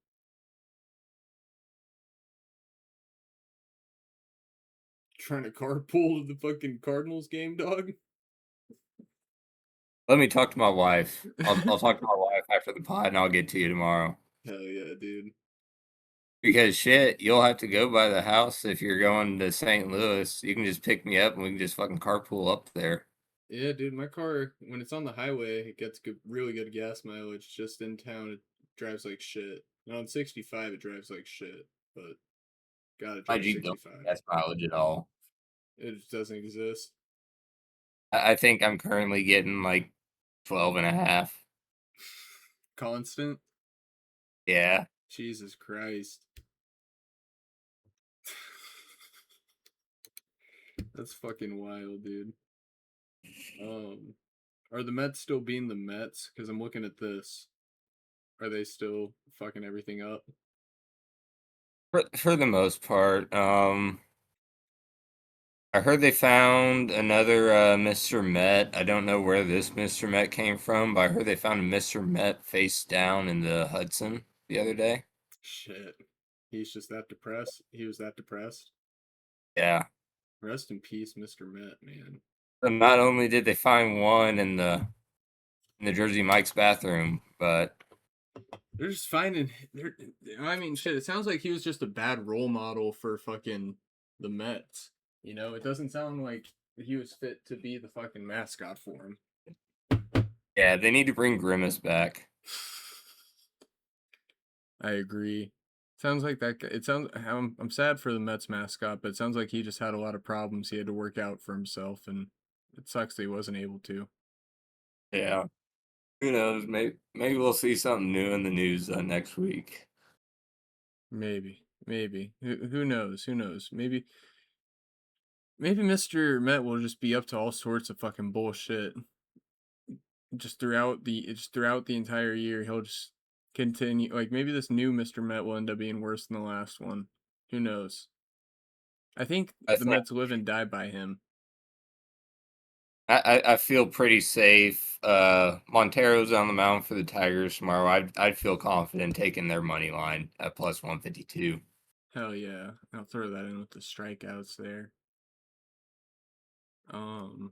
Trying to carpool to the fucking Cardinals game, dog? Let me talk to my wife. I'll talk to my wife after the pod, and I'll get to you tomorrow. Hell yeah, dude. Because shit, you'll have to go by the house if you're going to St. Louis. You can just pick me up, and we can just fucking carpool up there. Yeah, dude, my car, when it's on the highway, it gets really good gas mileage. Just in town, it drives like shit. And on 65, it drives like shit. But gotta My drive Jeep don't 65. gas mileage at all. It just doesn't exist. I think I'm currently getting like 12 and a half. Constant? Yeah. Jesus Christ. That's fucking wild, dude. Are the Mets still being the Mets? Because I'm looking at this. Are they still fucking everything up? For the most part, I heard they found another Mr. Met. I don't know where this Mr. Met came from, but I heard they found a Mr. Met face down in the Hudson the other day. Shit. He's just that depressed. He was that depressed. Yeah. Rest in peace, Mr. Met, man. And not only did they find one in the Jersey Mike's bathroom, but They're just finding. I mean, shit. It sounds like he was just a bad role model for fucking the Mets. You know, it doesn't sound like he was fit to be the fucking mascot for him. Yeah, they need to bring Grimace back. I agree. Sounds like that guy. It sounds. I'm sad for the Mets mascot, but it sounds like he just had a lot of problems he had to work out for himself, and it sucks that he wasn't able to. Yeah. Who knows? Maybe we'll see something new in the news next week. Maybe. Who knows? Who knows? Maybe Mr. Met will just be up to all sorts of fucking bullshit. Just throughout the entire year, he'll just continue. Like maybe this new Mr. Met will end up being worse than the last one. Who knows? I think I the think Mets live and die by him. I feel pretty safe. Montero's on the mound for the Tigers tomorrow. I'd feel confident taking their money line at plus 152. Hell yeah. I'll throw that in with the strikeouts there. Only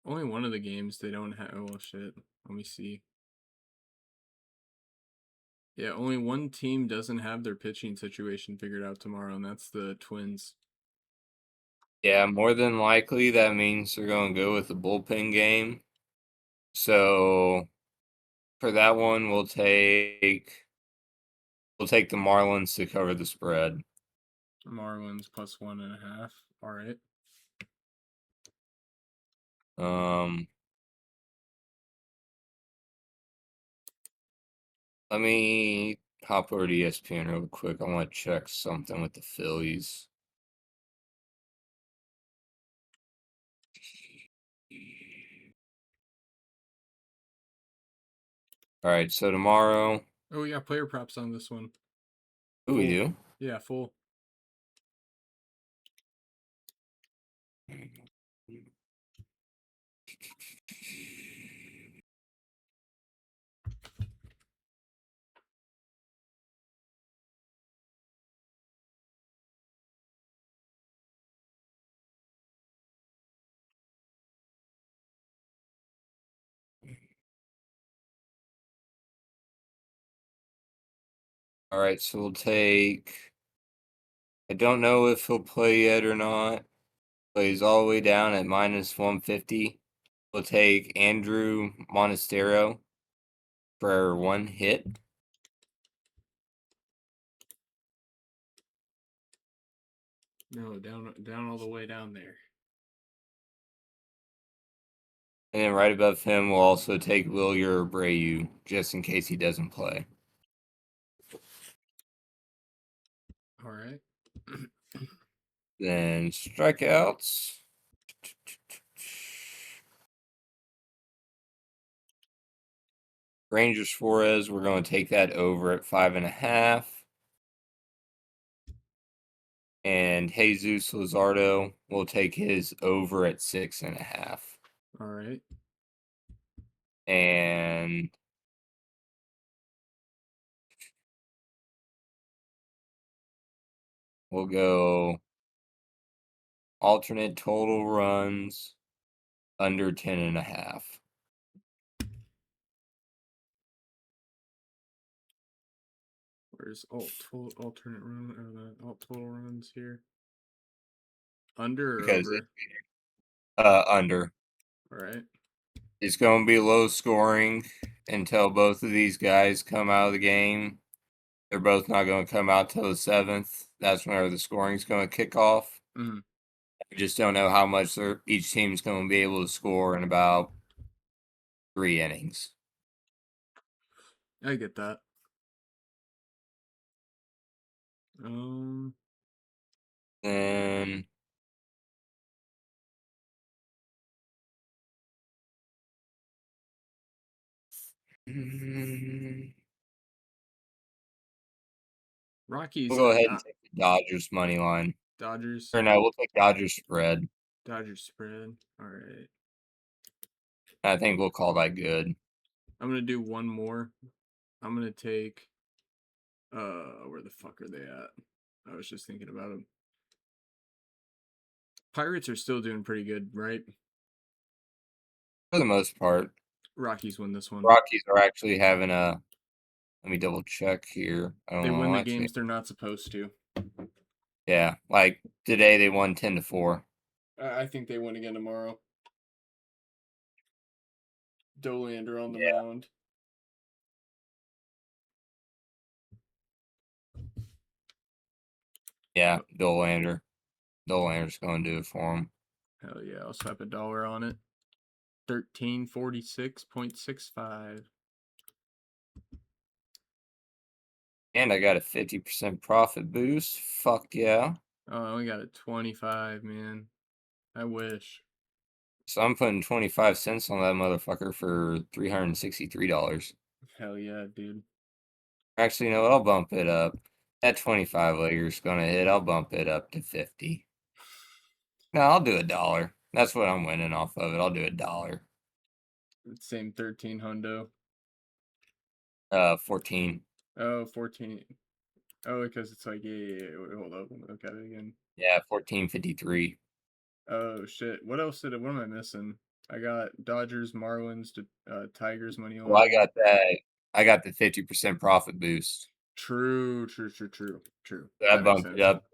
one of the games they don't have. Oh shit. Let me see. Yeah, only one team doesn't have their pitching situation figured out tomorrow, and that's the Twins. Yeah, more than likely that means they're going to go with the bullpen game. So for that one, we'll take the Marlins to cover the spread. Marlins plus 1.5. All right. Let me hop over to ESPN real quick. I want to check something with the Phillies. All right, so tomorrow. Oh yeah, player props on this one. Who we do? Yeah, full. All right, so we'll take. I don't know if he'll play yet or not, but he's all the way down at minus 150. We'll take Andrew Monastero for one hit. No, down all the way down there. And then right above him, we'll also take Wilyer Abreu, just in case he doesn't play. All right. Then strikeouts. Rangers Suarez, we're going to take that over at 5.5. And Jesus Luzardo, we'll take his over at 6.5. All right. And we'll go alternate total runs under 10.5. Where's alternate run or the alt total runs here? Under or Because over? under. All right. It's going to be low scoring until both of these guys come out of the game. They're both not going to come out till the 7th. That's whenever the scoring's going to kick off. Mm-hmm. I just don't know how much each team's going to be able to score in about 3 innings. I get that. Then Rockies. we'll go ahead and take the Dodgers money line. Dodgers. Or no, we'll take Dodgers spread. Dodgers spread. All right. I think we'll call that good. I'm gonna do one more. I'm gonna take. Where the fuck are they at? I was just thinking about them. Pirates are still doing pretty good, right? For the most part. Rockies win this one. Rockies are actually having a. Let me double check here. I don't They know win the why games they're not supposed to. Yeah, like today they won 10-4. I think they win again tomorrow. Dolander on the Yeah. mound. Yeah, Dolander. Dolander's going to do it for him. Hell yeah, I'll slap $1 on it. 1346.65. And I got a 50% profit boost. Fuck yeah. Oh, I only got a 25, man. I wish. So I'm putting 25 cents on that motherfucker for $363. Hell yeah, dude. Actually, you know what? I'll bump it up. That 25 legger's gonna hit. I'll bump it up to 50. No, I'll do $1. That's what I'm winning off of it. I'll do $1. Same 13 hundo. 14. Oh, 14. Oh, because it's like, yeah. Wait, hold up. Let me look at it again. Yeah, 14.53. Oh, shit. What am I missing? I got Dodgers, Marlins, Tigers money line. Well, I got that. I got the 50% profit boost. True. That That makes bumped it sense. up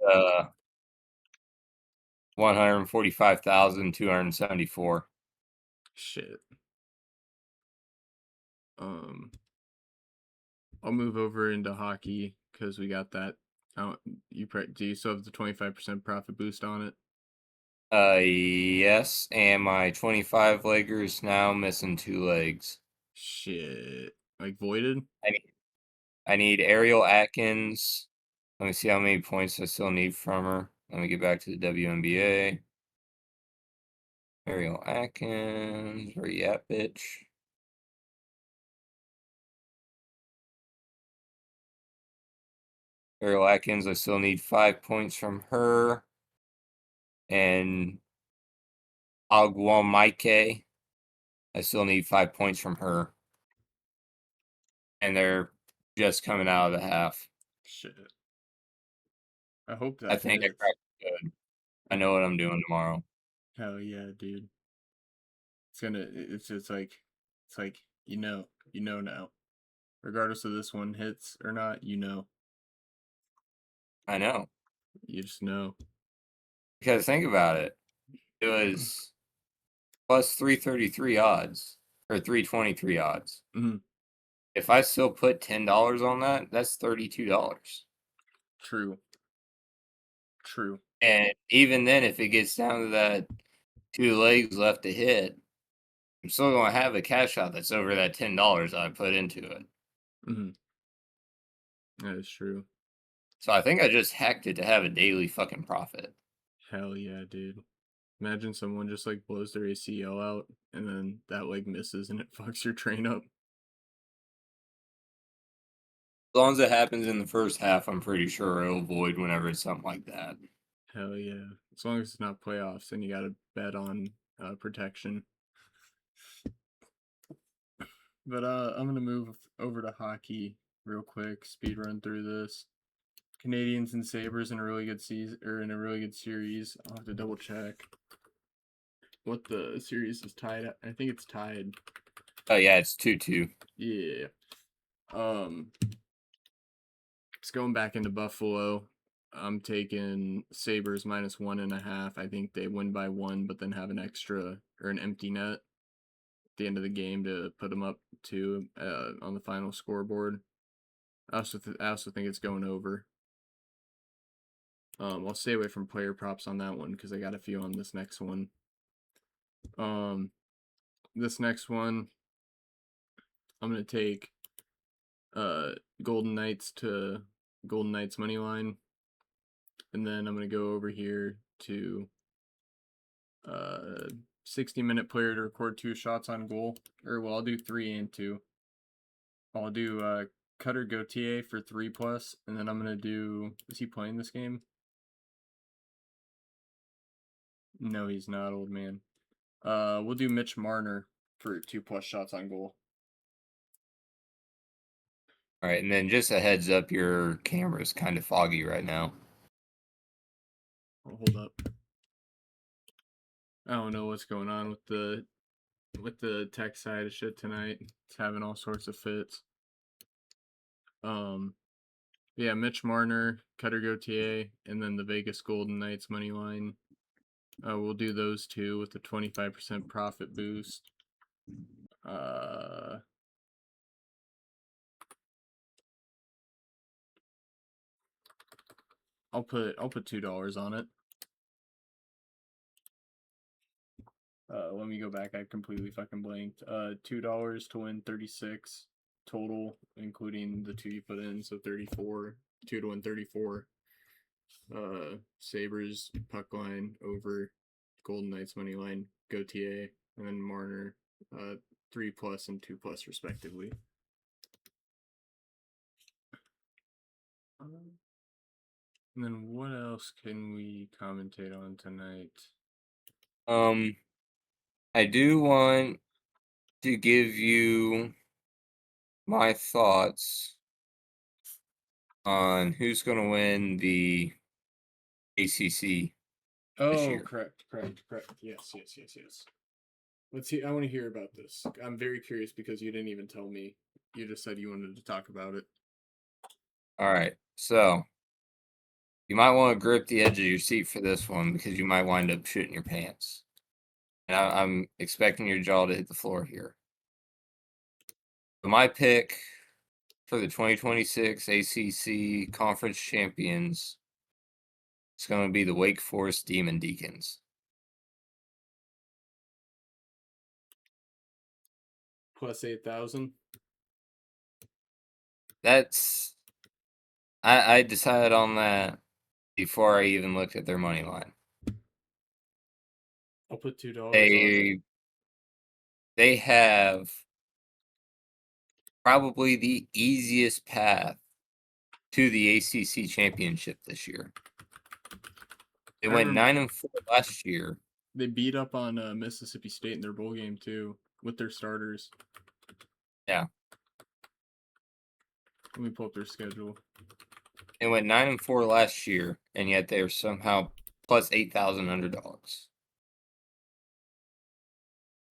145,274. Shit. I'll move over into hockey because we got that. Do you still have the 25% profit boost on it? Yes, and my 25 legger is now missing 2 legs. Shit. Like voided? I need Ariel Atkins. Let me see how many points I still need from her. Let me get back to the WNBA. Ariel Atkins, where you at, bitch? Ariel Atkins, I still need 5 points from her. And Aguamaike, I still need 5 points from her. And they're just coming out of the half. Shit. I hope that I think I hits. cracked it good. I know what I'm doing tomorrow. Hell yeah, dude. It's like you know now. Regardless of this one hits or not, you know. I know. You just know. Because think about it. It was plus 333 odds or 323 odds. Mhm. If I still put $10 on that, that's $32. True. And even then, if it gets down to that 2 legs left to hit, I'm still going to have a cash out that's over that $10 I put into it. Mhm. That is true. So I think I just hacked it to have a daily fucking profit. Hell yeah, dude. Imagine someone just like blows their ACL out and then that leg misses and it fucks your train up. As long as it happens in the first half, I'm pretty sure it'll void whenever it's something like that. Hell yeah. As long as it's not playoffs, then you gotta bet on protection. But I'm gonna move over to hockey real quick, speed run through this. Canadians and Sabres in a really good season or in a really good series. I'll have to double check what the series is tied at. I think it's tied. Oh yeah, it's 2-2. Yeah. It's going back into Buffalo. I'm taking Sabres minus 1.5. I think they win by 1, but then have an extra or an empty net at the end of the game to put them up 2 on the final scoreboard. I also think it's going over. I'll stay away from player props on that one because I got a few on this next one. This next one, I'm gonna take Golden Knights money line, and then I'm gonna go over here to 60-minute player to record 2 shots on goal. Or well, I'll do 3 and 2. I'll do Cutter Gauthier for 3+, and then I'm gonna do. Is he playing this game? No, he's not, old man. We'll do Mitch Marner for 2+ shots on goal. All right, and then just a heads up, your camera's kind of foggy right now. Oh, hold up. I don't know what's going on with the tech side of shit tonight. It's having all sorts of fits. Yeah, Mitch Marner, Cutter Gauthier, and then the Vegas Golden Knights money line. We'll do those two with the 25% profit boost. I'll put $2 on it. Let me go back. I completely fucking blanked. $2 to win 36 total, including the 2 you put in, so 34. 2 to win 34. Sabres puck line over, Golden Knights money line, Gauthier, and then Marner, 3+ and 2+ respectively. And then what else can we commentate on tonight? I do want to give you my thoughts on who's going to win the ACC. Oh, year. correct. Yes. Let's see. I want to hear about this. I'm very curious because you didn't even tell me. You just said you wanted to talk about it. All right. So you might want to grip the edge of your seat for this one because you might wind up shitting your pants. And I'm expecting your jaw to hit the floor here. So my pick for the 2026 ACC Conference Champions is going to be the Wake Forest Demon Deacons. Plus 8,000. That's I decided on that before I even looked at their money line. I'll put $2 on it. They have probably the easiest path to the ACC championship this year. They went 9-4 last year. They beat up on Mississippi State in their bowl game too with their starters. Yeah. Let me pull up their schedule. They went 9-4 last year, and yet they are somehow plus 8,000 underdogs.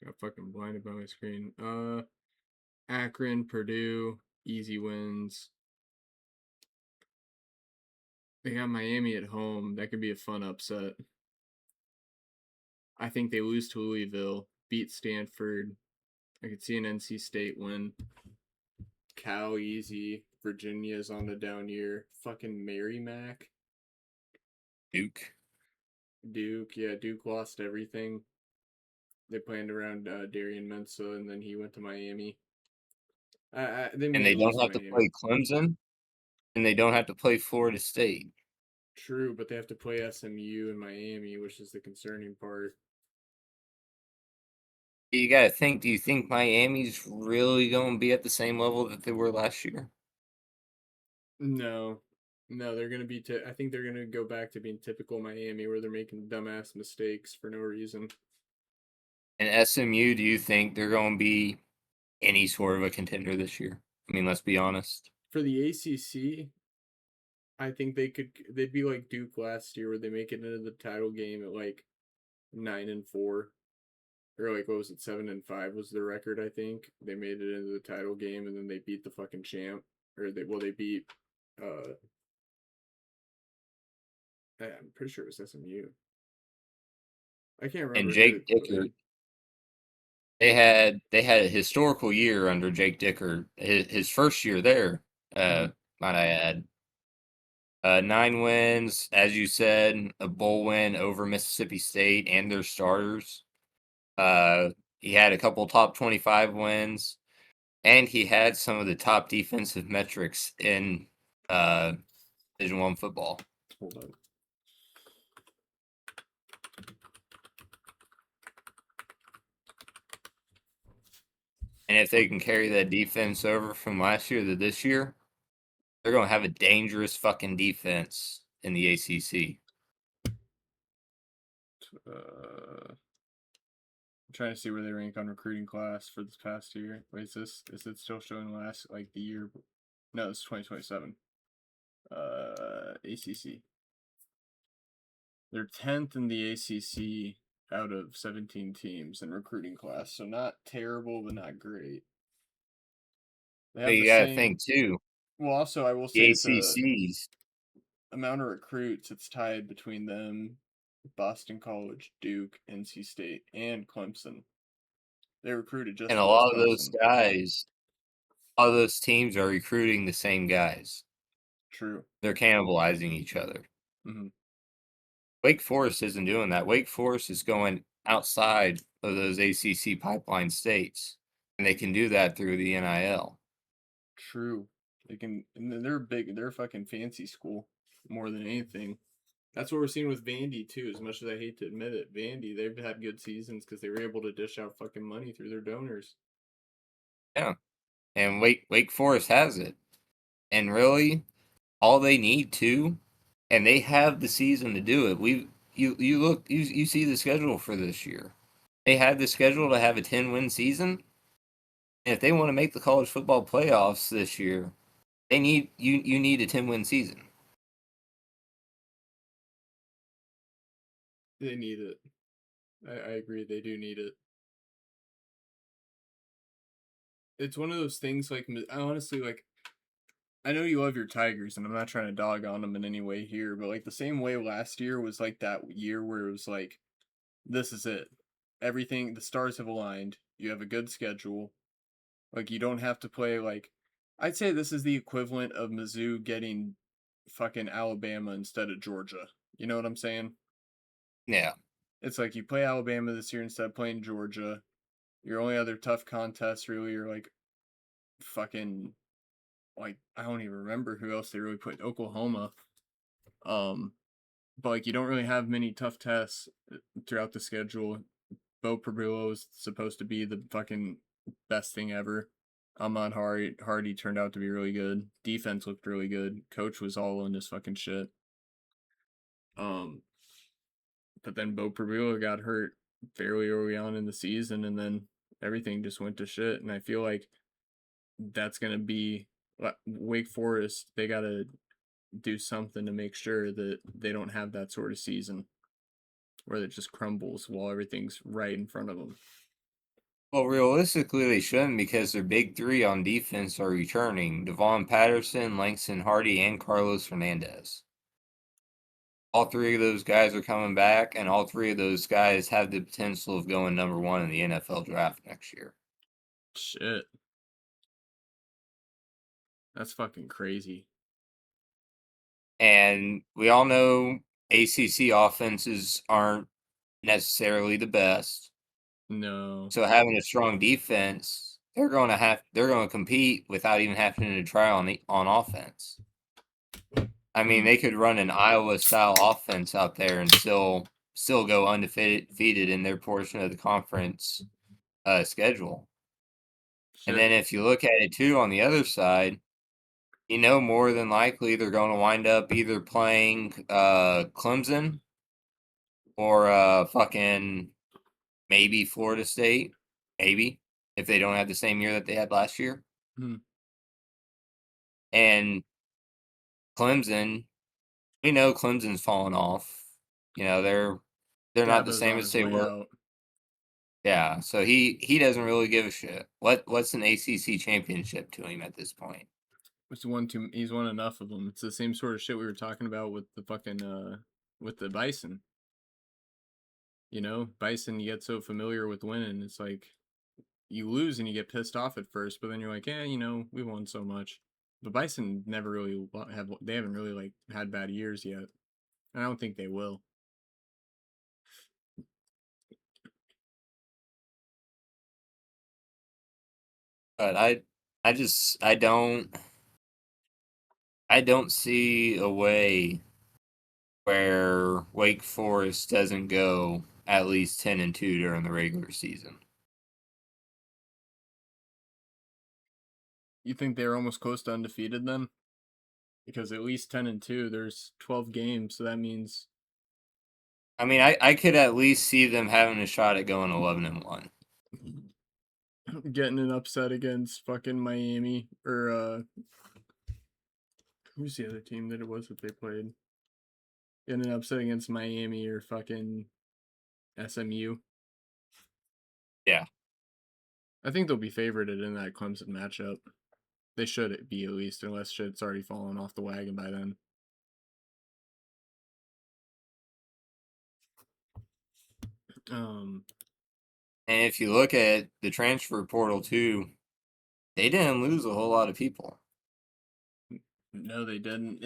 Got fucking blinded by my screen. Akron, Purdue, easy wins. They got Miami at home. That could be a fun upset. I think they lose to Louisville, beat Stanford. I could see an NC State win. Cal easy. Virginia's on the down year. Fucking Merrimack. Duke, yeah, Duke lost everything. They planned around Darian Mensah, and then he went to Miami. and they don't have to play Clemson, and they don't have to play Florida State. True, but they have to play SMU and Miami, which is the concerning part. You got to think, do you think Miami's really going to be at the same level that they were last year? No, they're gonna be. I think they're gonna go back to being typical Miami, where they're making dumbass mistakes for no reason. And SMU, do you think they're going to be any sort of a contender this year? I mean, let's be honest. For the ACC, I think they'd be like Duke last year, where they make it into the title game at like 9-4, or like what was it, 7-5 was their record. I think they made it into the title game, and then they beat the fucking champ, or they beat. I'm pretty sure it was SMU. I can't remember. And Jake Dickert, they had a historical year under Jake Dickert. His first year there, might I add. 9 wins, as you said, a bowl win over Mississippi State and their starters. He had a couple top 25 wins, and he had some of the top defensive metrics in Division I football. Hold on. And if they can carry that defense over from last year to this year, they're going to have a dangerous fucking defense in the ACC. I'm trying to see where they rank on recruiting class for this past year. Wait, is it still showing last, like, the year? No, it's 2027. ACC. They're 10th in the ACC out of 17 teams in recruiting class, so not terrible, but not great. But you got to think, too. Well, also, I will The say ACC's amount of recruits, it's tied between them Boston College, Duke, NC State, and Clemson. They recruited just And as a much lot of those Clemson. guys, all those teams are recruiting the same guys. True. They're cannibalizing each other. Hmm. Wake Forest isn't doing that. Wake Forest is going outside of those ACC pipeline states, and they can do that through the NIL. True. They can, and they're big. They're a fucking fancy school more than anything. That's what we're seeing with Vandy too. As much as I hate to admit it, Vandy, they've had good seasons because they were able to dish out fucking money through their donors. Yeah, and Wake Forest has it, and really, all they need to, and they have the season to do it. You look you see the schedule for this year. They had the schedule to have a 10-win season. And if they want to make the college football playoffs this year, they need you need a 10-win season. They need it. I agree. They do need it. It's one of those things like I honestly like. I know you love your Tigers, and I'm not trying to dog on them in any way here, but like the same way last year was like that year where it was like, this is it. Everything, the stars have aligned. You have a good schedule. Like you don't have to play like. I'd say this is the equivalent of Mizzou getting fucking Alabama instead of Georgia. You know what I'm saying? Yeah. It's like you play Alabama this year instead of playing Georgia. Your only other tough contests really are like fucking like I don't even remember who else they really put. Oklahoma. But like you don't really have many tough tests throughout the schedule. Bo Perillo is supposed to be the fucking best thing ever. Ahmad Hardy turned out to be really good. Defense looked really good. Coach was all in this fucking shit. But then Bo Perillo got hurt fairly early on in the season, and then everything just went to shit. And I feel like that's gonna be Wake Forest. They gotta do something to make sure that they don't have that sort of season where it just crumbles while everything's right in front of them. Well, realistically, they shouldn't because their big three on defense are returning: Devon Patterson, Langston Hardy, and Carlos Hernandez. All three of those guys are coming back, and all three of those guys have the potential of going number one in the NFL draft next year. Shit. That's fucking crazy. And we all know ACC offenses aren't necessarily the best. No. So having a strong defense, they're going to compete without even having to try on offense. I mean, they could run an Iowa style offense out there and still go undefeated in their portion of the conference schedule. Shit. And then if you look at it too on the other side, you know more than likely they're going to wind up either playing Clemson or fucking maybe Florida State, maybe if they don't have the same year that they had last year. Hmm. And Clemson, we know Clemson's fallen off. You know, they're not the Dabo's same on as his they way were. out. Yeah, so he doesn't really give a shit. What's an ACC championship to him at this point? He's won enough of them. It's the same sort of shit we were talking about with the fucking with the Bison. You know, Bison, you get so familiar with winning. It's like you lose and you get pissed off at first, but then you're like, you know, we won so much. The Bison never really they haven't really like had bad years yet. And I don't think they will. But I don't see a way where Wake Forest doesn't go at least 10-2 during the regular season. You think they're almost close to undefeated then? Because at least 10-2, there's 12 games, so that means I mean, I could at least see them having a shot at going 11-1. getting an upset against fucking Miami or who's the other team that it was that they played? Getting an upset against Miami or fucking SMU. Yeah. I think they'll be favorited in that Clemson matchup. They should be at least, unless shit's already fallen off the wagon by then. Um, And if you look at the transfer portal too, they didn't lose a whole lot of people. no, they didn't.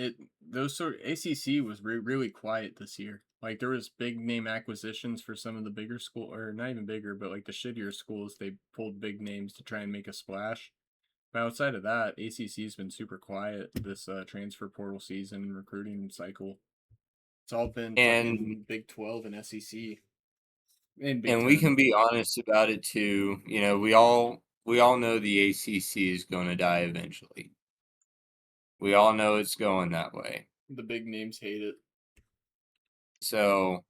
Those sort ACC was really quiet this year. Like there was big name acquisitions for some of the bigger school, or not even bigger, but like the shittier schools. They pulled big names to try and make a splash. But outside of that, ACC's been super quiet this transfer portal season recruiting cycle. It's all been And fucking Big 12 and SEC and Big and we 10. can be honest about it too. You know, we all know the ACC is going to die eventually. We all know it's going that way. The big names hate it. So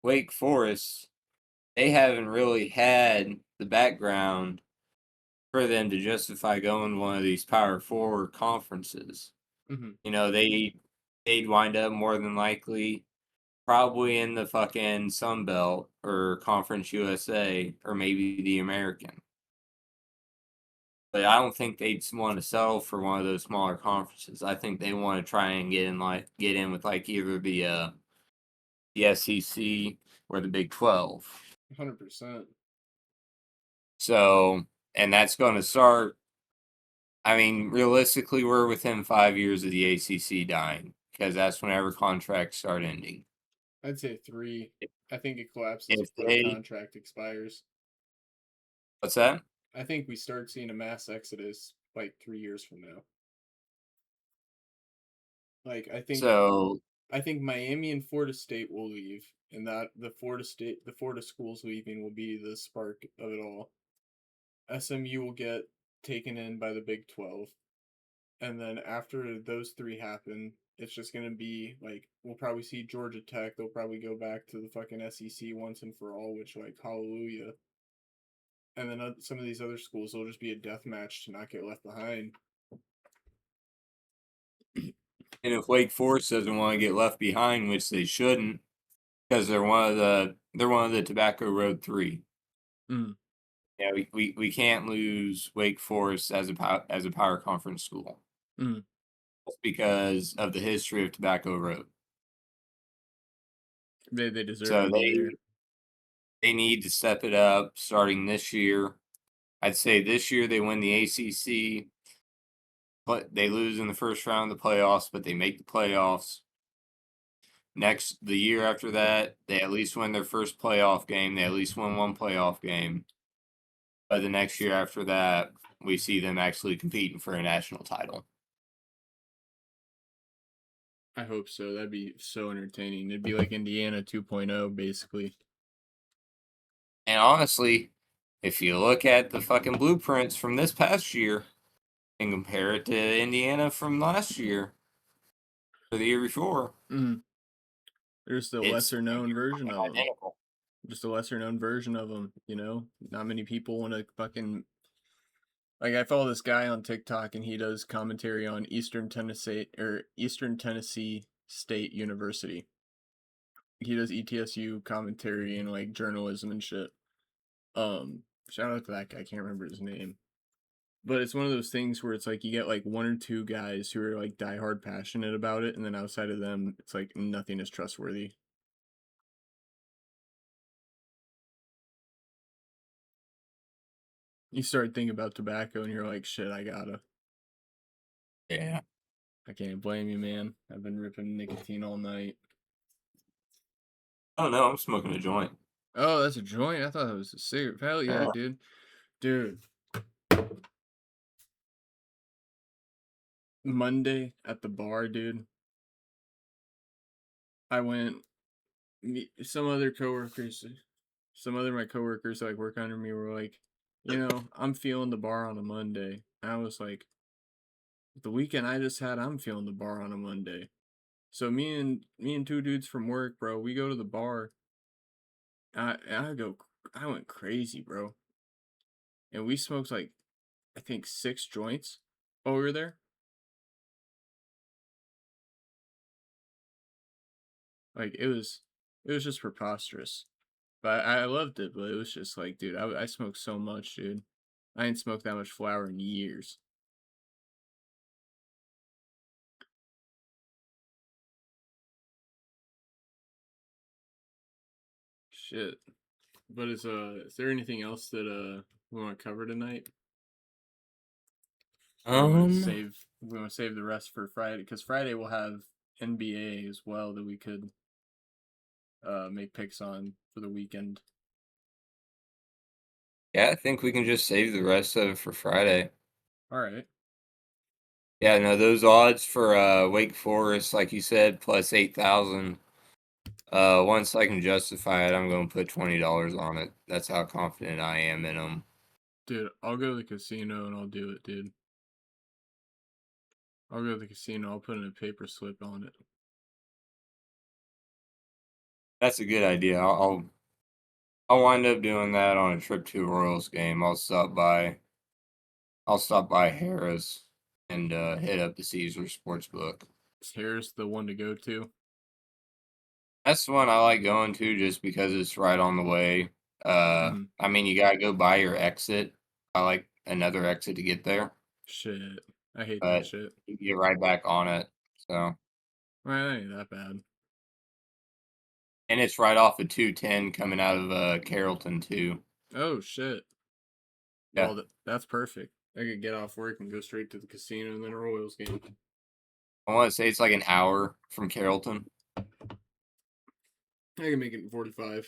Wake Forest, they haven't really had the background for them to justify going to one of these Power Four conferences. Mm-hmm. You know, they'd wind up more than likely probably in the fucking Sun Belt or Conference USA or maybe the American. But I don't think they'd want to settle for one of those smaller conferences. I think they want to try and get in with like either the SEC or the Big 12. 100%. So, and that's going to start. I mean, realistically, we're within 5 years of the ACC dying because that's whenever contracts start ending. I'd say 3. I think it collapses If before the they, contract expires. what's that? I think we start seeing a mass exodus like 3 years from now. Like So, I think Miami and Florida State will leave, and that the Florida schools leaving will be the spark of it all. SMU will get taken in by the Big 12, and then after those 3 happen, it's just gonna be like we'll probably see Georgia Tech. They'll probably go back to the fucking SEC once and for all, which like hallelujah. And then some of these other schools will just be a death match to not get left behind. and if Wake Forest doesn't want to get left behind, which they shouldn't, because they're one of the Tobacco Road 3. Mm. Yeah, we can't lose Wake Forest as a power conference school. Mm. That's because of the history of Tobacco Road. They deserve So to be there. they need to step it up starting this year. I'd say this year they win the ACC, but they lose in the first round of the playoffs, but they make the playoffs. The year after that, they at least win their first playoff game. They at least win one playoff game. But the next year after that, we see them actually competing for a national title. I hope so. That'd be so entertaining. It'd be like Indiana 2.0, basically. And honestly, if you look at the fucking blueprints from this past year and compare it to Indiana from last year or the year before, Mm. There's the it's lesser known version of them. identical. Just a lesser known version of them, you know? Not many people want to fucking. Like, I follow this guy on TikTok and he does commentary on Eastern Tennessee State University. He does ETSU commentary and like journalism and shit. Shout out to that guy. I can't remember his name. But it's one of those things where it's like you get like 1 or 2 guys who are like diehard passionate about it, and then outside of them, it's like nothing is trustworthy. You start thinking about tobacco, and you're like, shit, I gotta. Yeah. I can't blame you, man. I've been ripping nicotine all night. Oh no, I'm smoking a joint. Oh, that's a joint? I thought that was a cigarette. Hell yeah, Yeah. dude. Dude. Monday at the bar, dude. I went. Some other coworkers, some other of my coworkers that like work under me were like, I'm feeling the bar on a Monday. And I was like, the weekend I just had, I'm feeling the bar on a Monday. So me and 2 dudes from work, bro, we go to the bar. I went crazy, bro. And we smoked like I think 6 joints over there. Like it was just preposterous. But I loved it, but it was just like, dude, I smoked so much, dude. I ain't smoked that much flower in years. Shit. But is there anything else that we want to cover tonight? Or we want to save the rest for Friday, because Friday we'll have NBA as well that we could make picks on for the weekend. Yeah, I think we can just save the rest of it for Friday. All right. Yeah, no, those odds for Wake Forest, like you said, plus 8,000. Once I can justify it, I'm going to put $20 on it. That's how confident I am in them. Dude, I'll go to the casino and I'll do it, dude. I'll go to the casino. I'll put in a paper slip on it. That's a good idea. I'll wind up doing that on a trip to a Royals game. I'll stop by Harris and hit up the Caesar Sportsbook. Here's the one to go to. That's the one I like going to just because it's right on the way. I mean, you gotta go by your exit. I like another exit to get there, Shit. I hate but that shit. you get right back on it. So, Well, that ain't that bad. and it's right off of 210 coming out of Carrollton too. Oh, shit. Yeah. Well, that's perfect. I could get off work and go straight to the casino and then a Royals game. I want to say it's like an hour from Carrollton. I can make it in 45.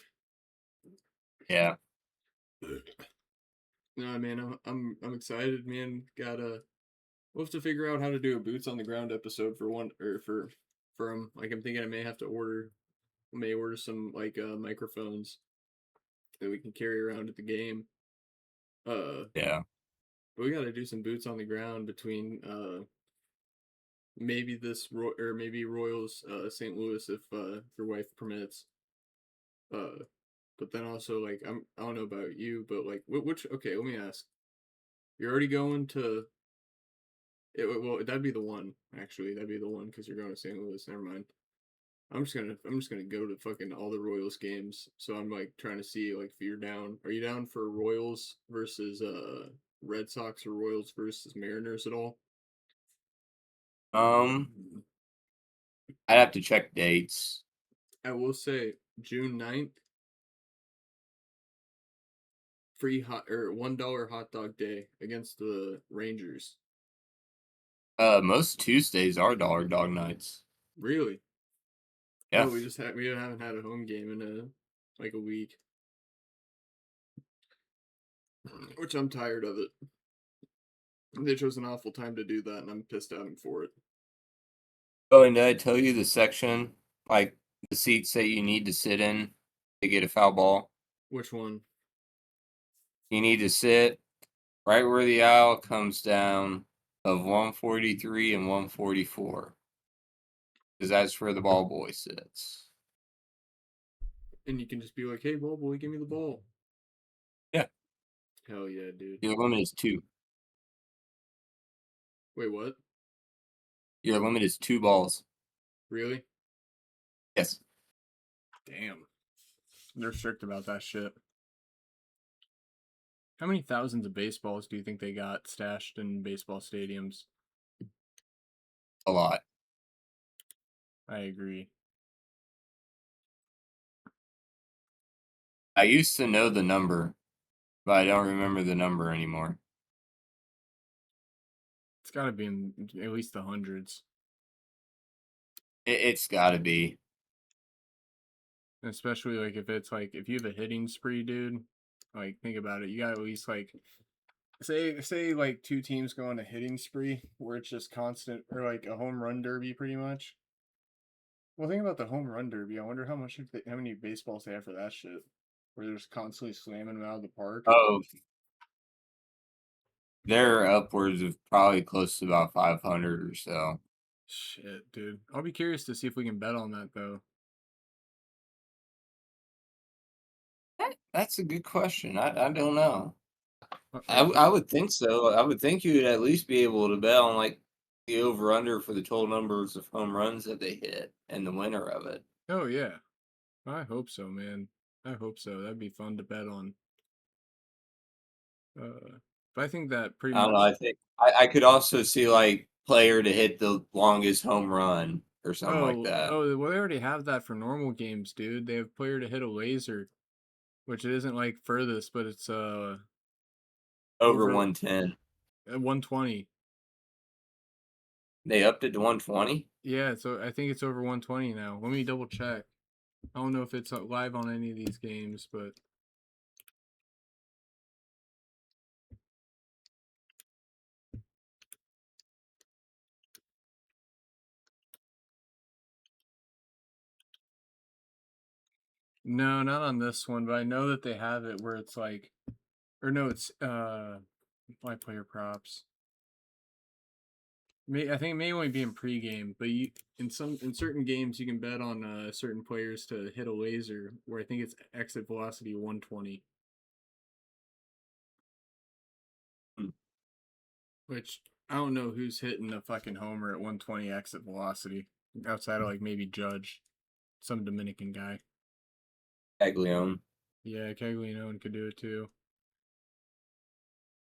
Yeah. No, man, I'm excited, man. We'll have to figure out how to do a boots on the ground episode for one or for from like I'm thinking I may order some like microphones that we can carry around at the game. Yeah. But we got to do some boots on the ground between maybe or maybe Royals St. Louis if your wife permits. But then also like I don't know about you, but like which okay, let me ask. You're already going to well, that'd be the one, actually. That'd be the one because you're going to St. Louis. Never mind. I'm just gonna go to fucking all the Royals games. So I'm like trying to see like if you're down. Are you down for Royals versus Red Sox or Royals versus Mariners at all? I'd have to check dates. I will say June 9th, free $1 hot dog day against the Rangers. Most Tuesdays are Dollar Dog nights. Really? Yeah. Oh, we haven't had a home game in like a week. Which I'm tired of it. They chose an awful time to do that, and I'm pissed at them for it. Oh, and did I tell you the section, like the seats that you need to sit in to get a foul ball? Which one? You need to sit right where the aisle comes down of 143 and 144. Because that's where the ball boy sits. And you can just be like, hey, ball boy, give me the ball. Yeah. Hell yeah, dude. Your limit is 2. Wait, what? Your limit is 2 balls. Really? Yes. Damn. They're strict about that shit. How many thousands of baseballs do you think they got stashed in baseball stadiums? A lot. I agree. I used to know the number, but I don't remember the number anymore. It's got to be in at least the hundreds. It's got to be. Especially like if you have a hitting spree, dude. Like think about it. You got at least like say like two teams go on a hitting spree where it's just constant, or like a home run derby pretty much. Well, think about the home run derby. I wonder how many baseballs they have for that shit. Where they're just constantly slamming them out of the park. Oh, they're upwards of probably close to about 500 or so. Shit, dude. I'll be curious to see if we can bet on that though. That's a good question. I don't know. Uh, I would think so. I would think you would at least be able to bet on like the over under for the total numbers of home runs that they hit and the winner of it. Oh yeah. I hope so, man. I hope so. That'd be fun to bet on. But I think that pretty I don't know. I much. think I could also see like player to hit the longest home run or something like that. Oh, well, they already have that for normal games, dude. They have player to hit a laser. which it isn't like furthest, but it's over over 110. 120. They upped it to 120. Yeah, so I think it's over 120 now. Let me double check. I don't know if it's live on any of these games, but no, not on this one. But I know that they have it where it's like, or no, it's my player props. I think it may only be in pregame, but in certain games you can bet on certain players to hit a laser where I think it's exit velocity 120. Hmm. Which I don't know who's hitting a fucking homer at 120 exit velocity outside of like maybe Judge, some Dominican guy. Caglione. Yeah, Caglione could do it too.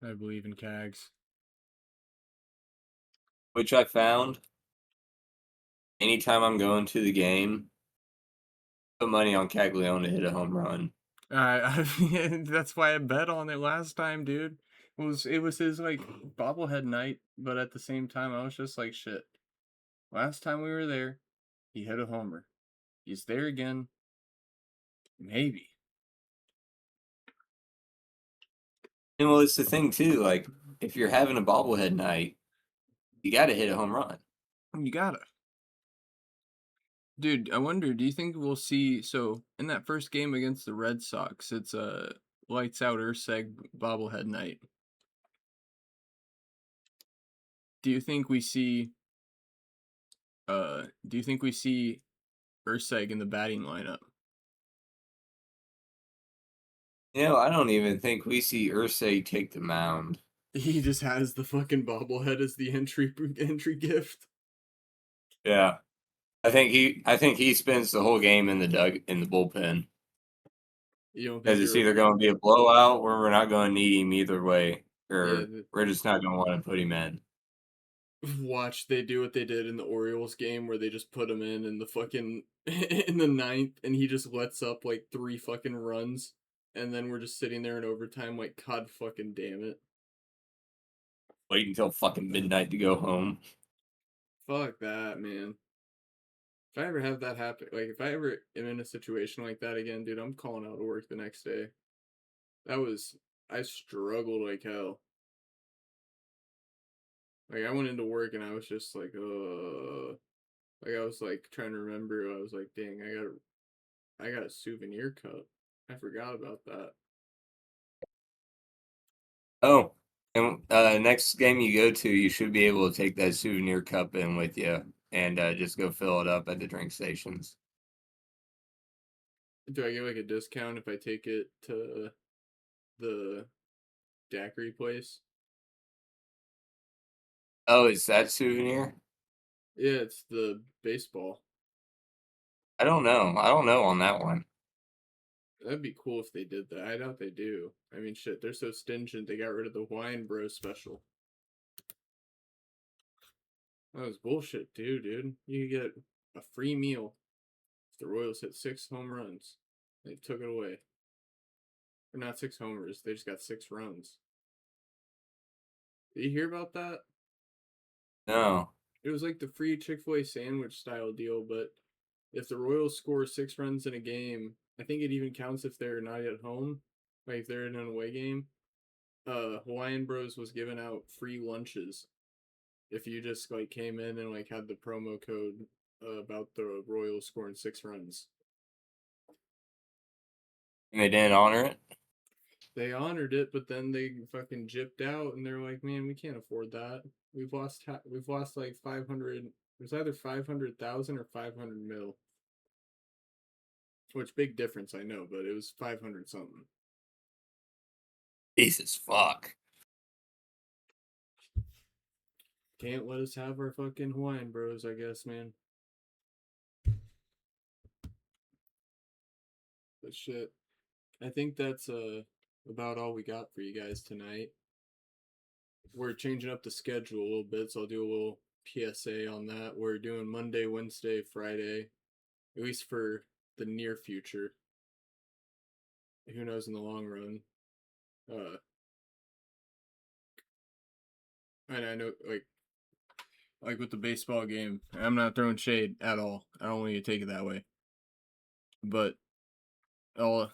I believe in Cags. Which I found anytime I'm going to the game, put money on Caglione to hit a home run. That's why I bet on it last time, dude. It was his like bobblehead night, but at the same time I was just like shit. Last time we were there, he hit a homer. He's there again. Maybe. And well, it's the thing too. Like, if you're having a bobblehead night, you got to hit a home run. You gotta. Dude, I wonder, do you think we'll see so in that first game against the Red Sox, it's a lights out Urseg bobblehead night. Do you think we see Urseg in the batting lineup? I don't even think we see Ursay take the mound. He just has the fucking bobblehead as the entry gift. Yeah, I think he spends the whole game in the bullpen You don't think because it's either going to be a blowout or we're not going to need him either way, or we're just not going to want to put him in. Watch they do what they did in the Orioles game where they just put him in the fucking in the ninth and he just lets up like 3 fucking runs and then we're just sitting there in overtime like god fucking damn it. Wait until fucking midnight to go home. Fuck that, man. If I ever have that happen, like if I ever am in a situation like that again, dude, I'm calling out of work the next day. I struggled like hell. Like I went into work and I was just like, like I was like trying to remember. I was like, dang, I got a souvenir cup. I forgot about that. Oh, and next game you go to, you should be able to take that souvenir cup in with you and just go fill it up at the drink stations. Do I get like a discount if I take it to the daiquiri place? Oh, is that souvenir? Yeah, it's the baseball. I don't know. I don't know on that one. That'd be cool if they did that. I doubt they do. I mean, shit, they're so stingent they got rid of the Hawaiian Bros special. That was bullshit too, dude. You could get a free meal if the Royals hit 6 home runs. They took it away. Or not 6 homers, they just got 6 runs. Did you hear about that? No. It was like the free Chick-fil-A sandwich style deal, but if the Royals score 6 runs in a game, I think it even counts if they're not at home, like if they're in an away game. Hawaiian Bros was giving out free lunches if you just like came in and like had the promo code about the Royals scoring 6 runs. And they didn't honor it? They honored it, but then they fucking gypped out, and they're like, "Man, we can't afford that. We've lost like 500. It was either 500,000 or 500 mil. Which big difference, I know, but it was 500 something. Jesus fuck. Can't let us have our fucking Hawaiian Bros, I guess, man. But shit, I think that's about all we got for you guys tonight. We're changing up the schedule a little bit, so I'll do a little PSA on that. We're doing Monday, Wednesday, Friday, at least for the near future. who knows in the long run. And I know, like with the baseball game, I'm not throwing shade at all. I don't want you to take it that way. But all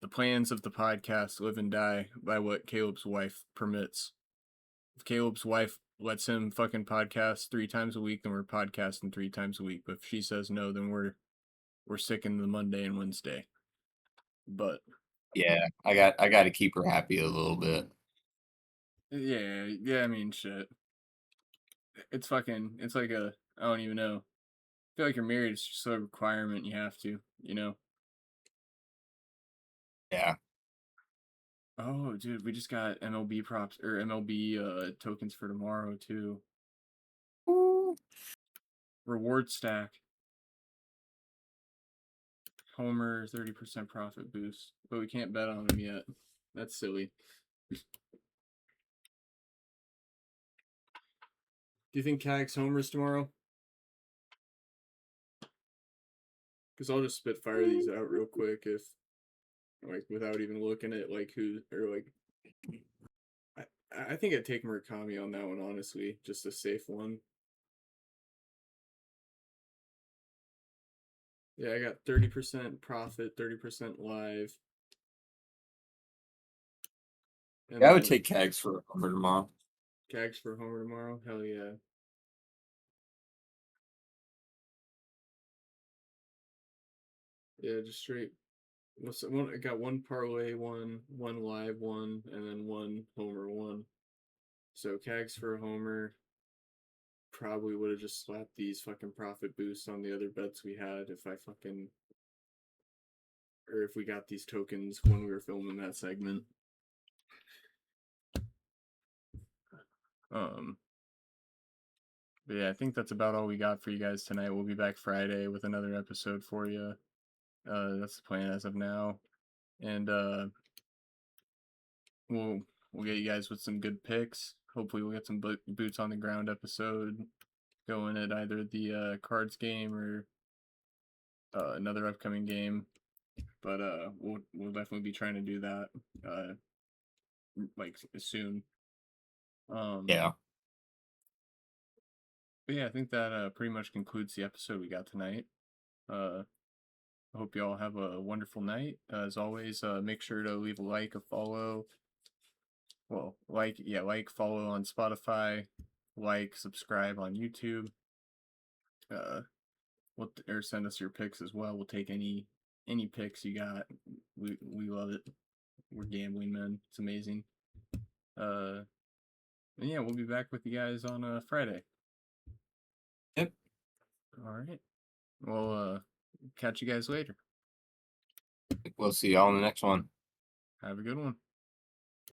the plans of the podcast live and die by what Caleb's wife permits. If Caleb's wife lets him fucking podcast 3 times a week, then we're podcasting 3 times a week. But if she says no, then we're sticking to the Monday and Wednesday. But Yeah, I got to keep her happy a little bit. yeah, I mean, shit. It's like I don't even know. I feel like you're married, it's just a requirement, you have to, you know? Yeah. Oh, dude, we just got MLB props, or MLB tokens for tomorrow, too. Reward stack. Homer, 30% profit boost. But we can't bet on him yet. That's silly. Do you think Cags homers tomorrow? Because I'll just spitfire these out real quick if, like, without even looking at, like, who, or, like, I think I'd take Murakami on that one, honestly. Just a safe one. Yeah, I got 30% profit, 30% live. And Yeah, I would then take Cags for Homer tomorrow. Cags for Homer tomorrow? Hell yeah. Yeah, just straight. What's one? I got one parlay one, one live one, and then one Homer one. So Cags for a Homer. Probably would have just slapped these fucking profit boosts on the other bets we had if I fucking, or if we got these tokens when we were filming that segment. But yeah, I think that's about all we got for you guys tonight. We'll be back Friday with another episode for you. That's the plan as of now, and we'll get you guys with some good picks. Hopefully, we'll get some boots on the ground episode going at either the cards game or another upcoming game. But we'll definitely be trying to do that like soon. Yeah. But yeah, I think that pretty much concludes the episode we got tonight. I hope you all have a wonderful night. As always, make sure to leave a like, a follow. Well, like, follow on Spotify, like, subscribe on YouTube. Or send us your picks as well. We'll take any picks you got. We love it. We're gambling men. It's amazing. And yeah, we'll be back with you guys on Friday. Yep. All right. Well, catch you guys later. We'll see y'all in the next one. Have a good one.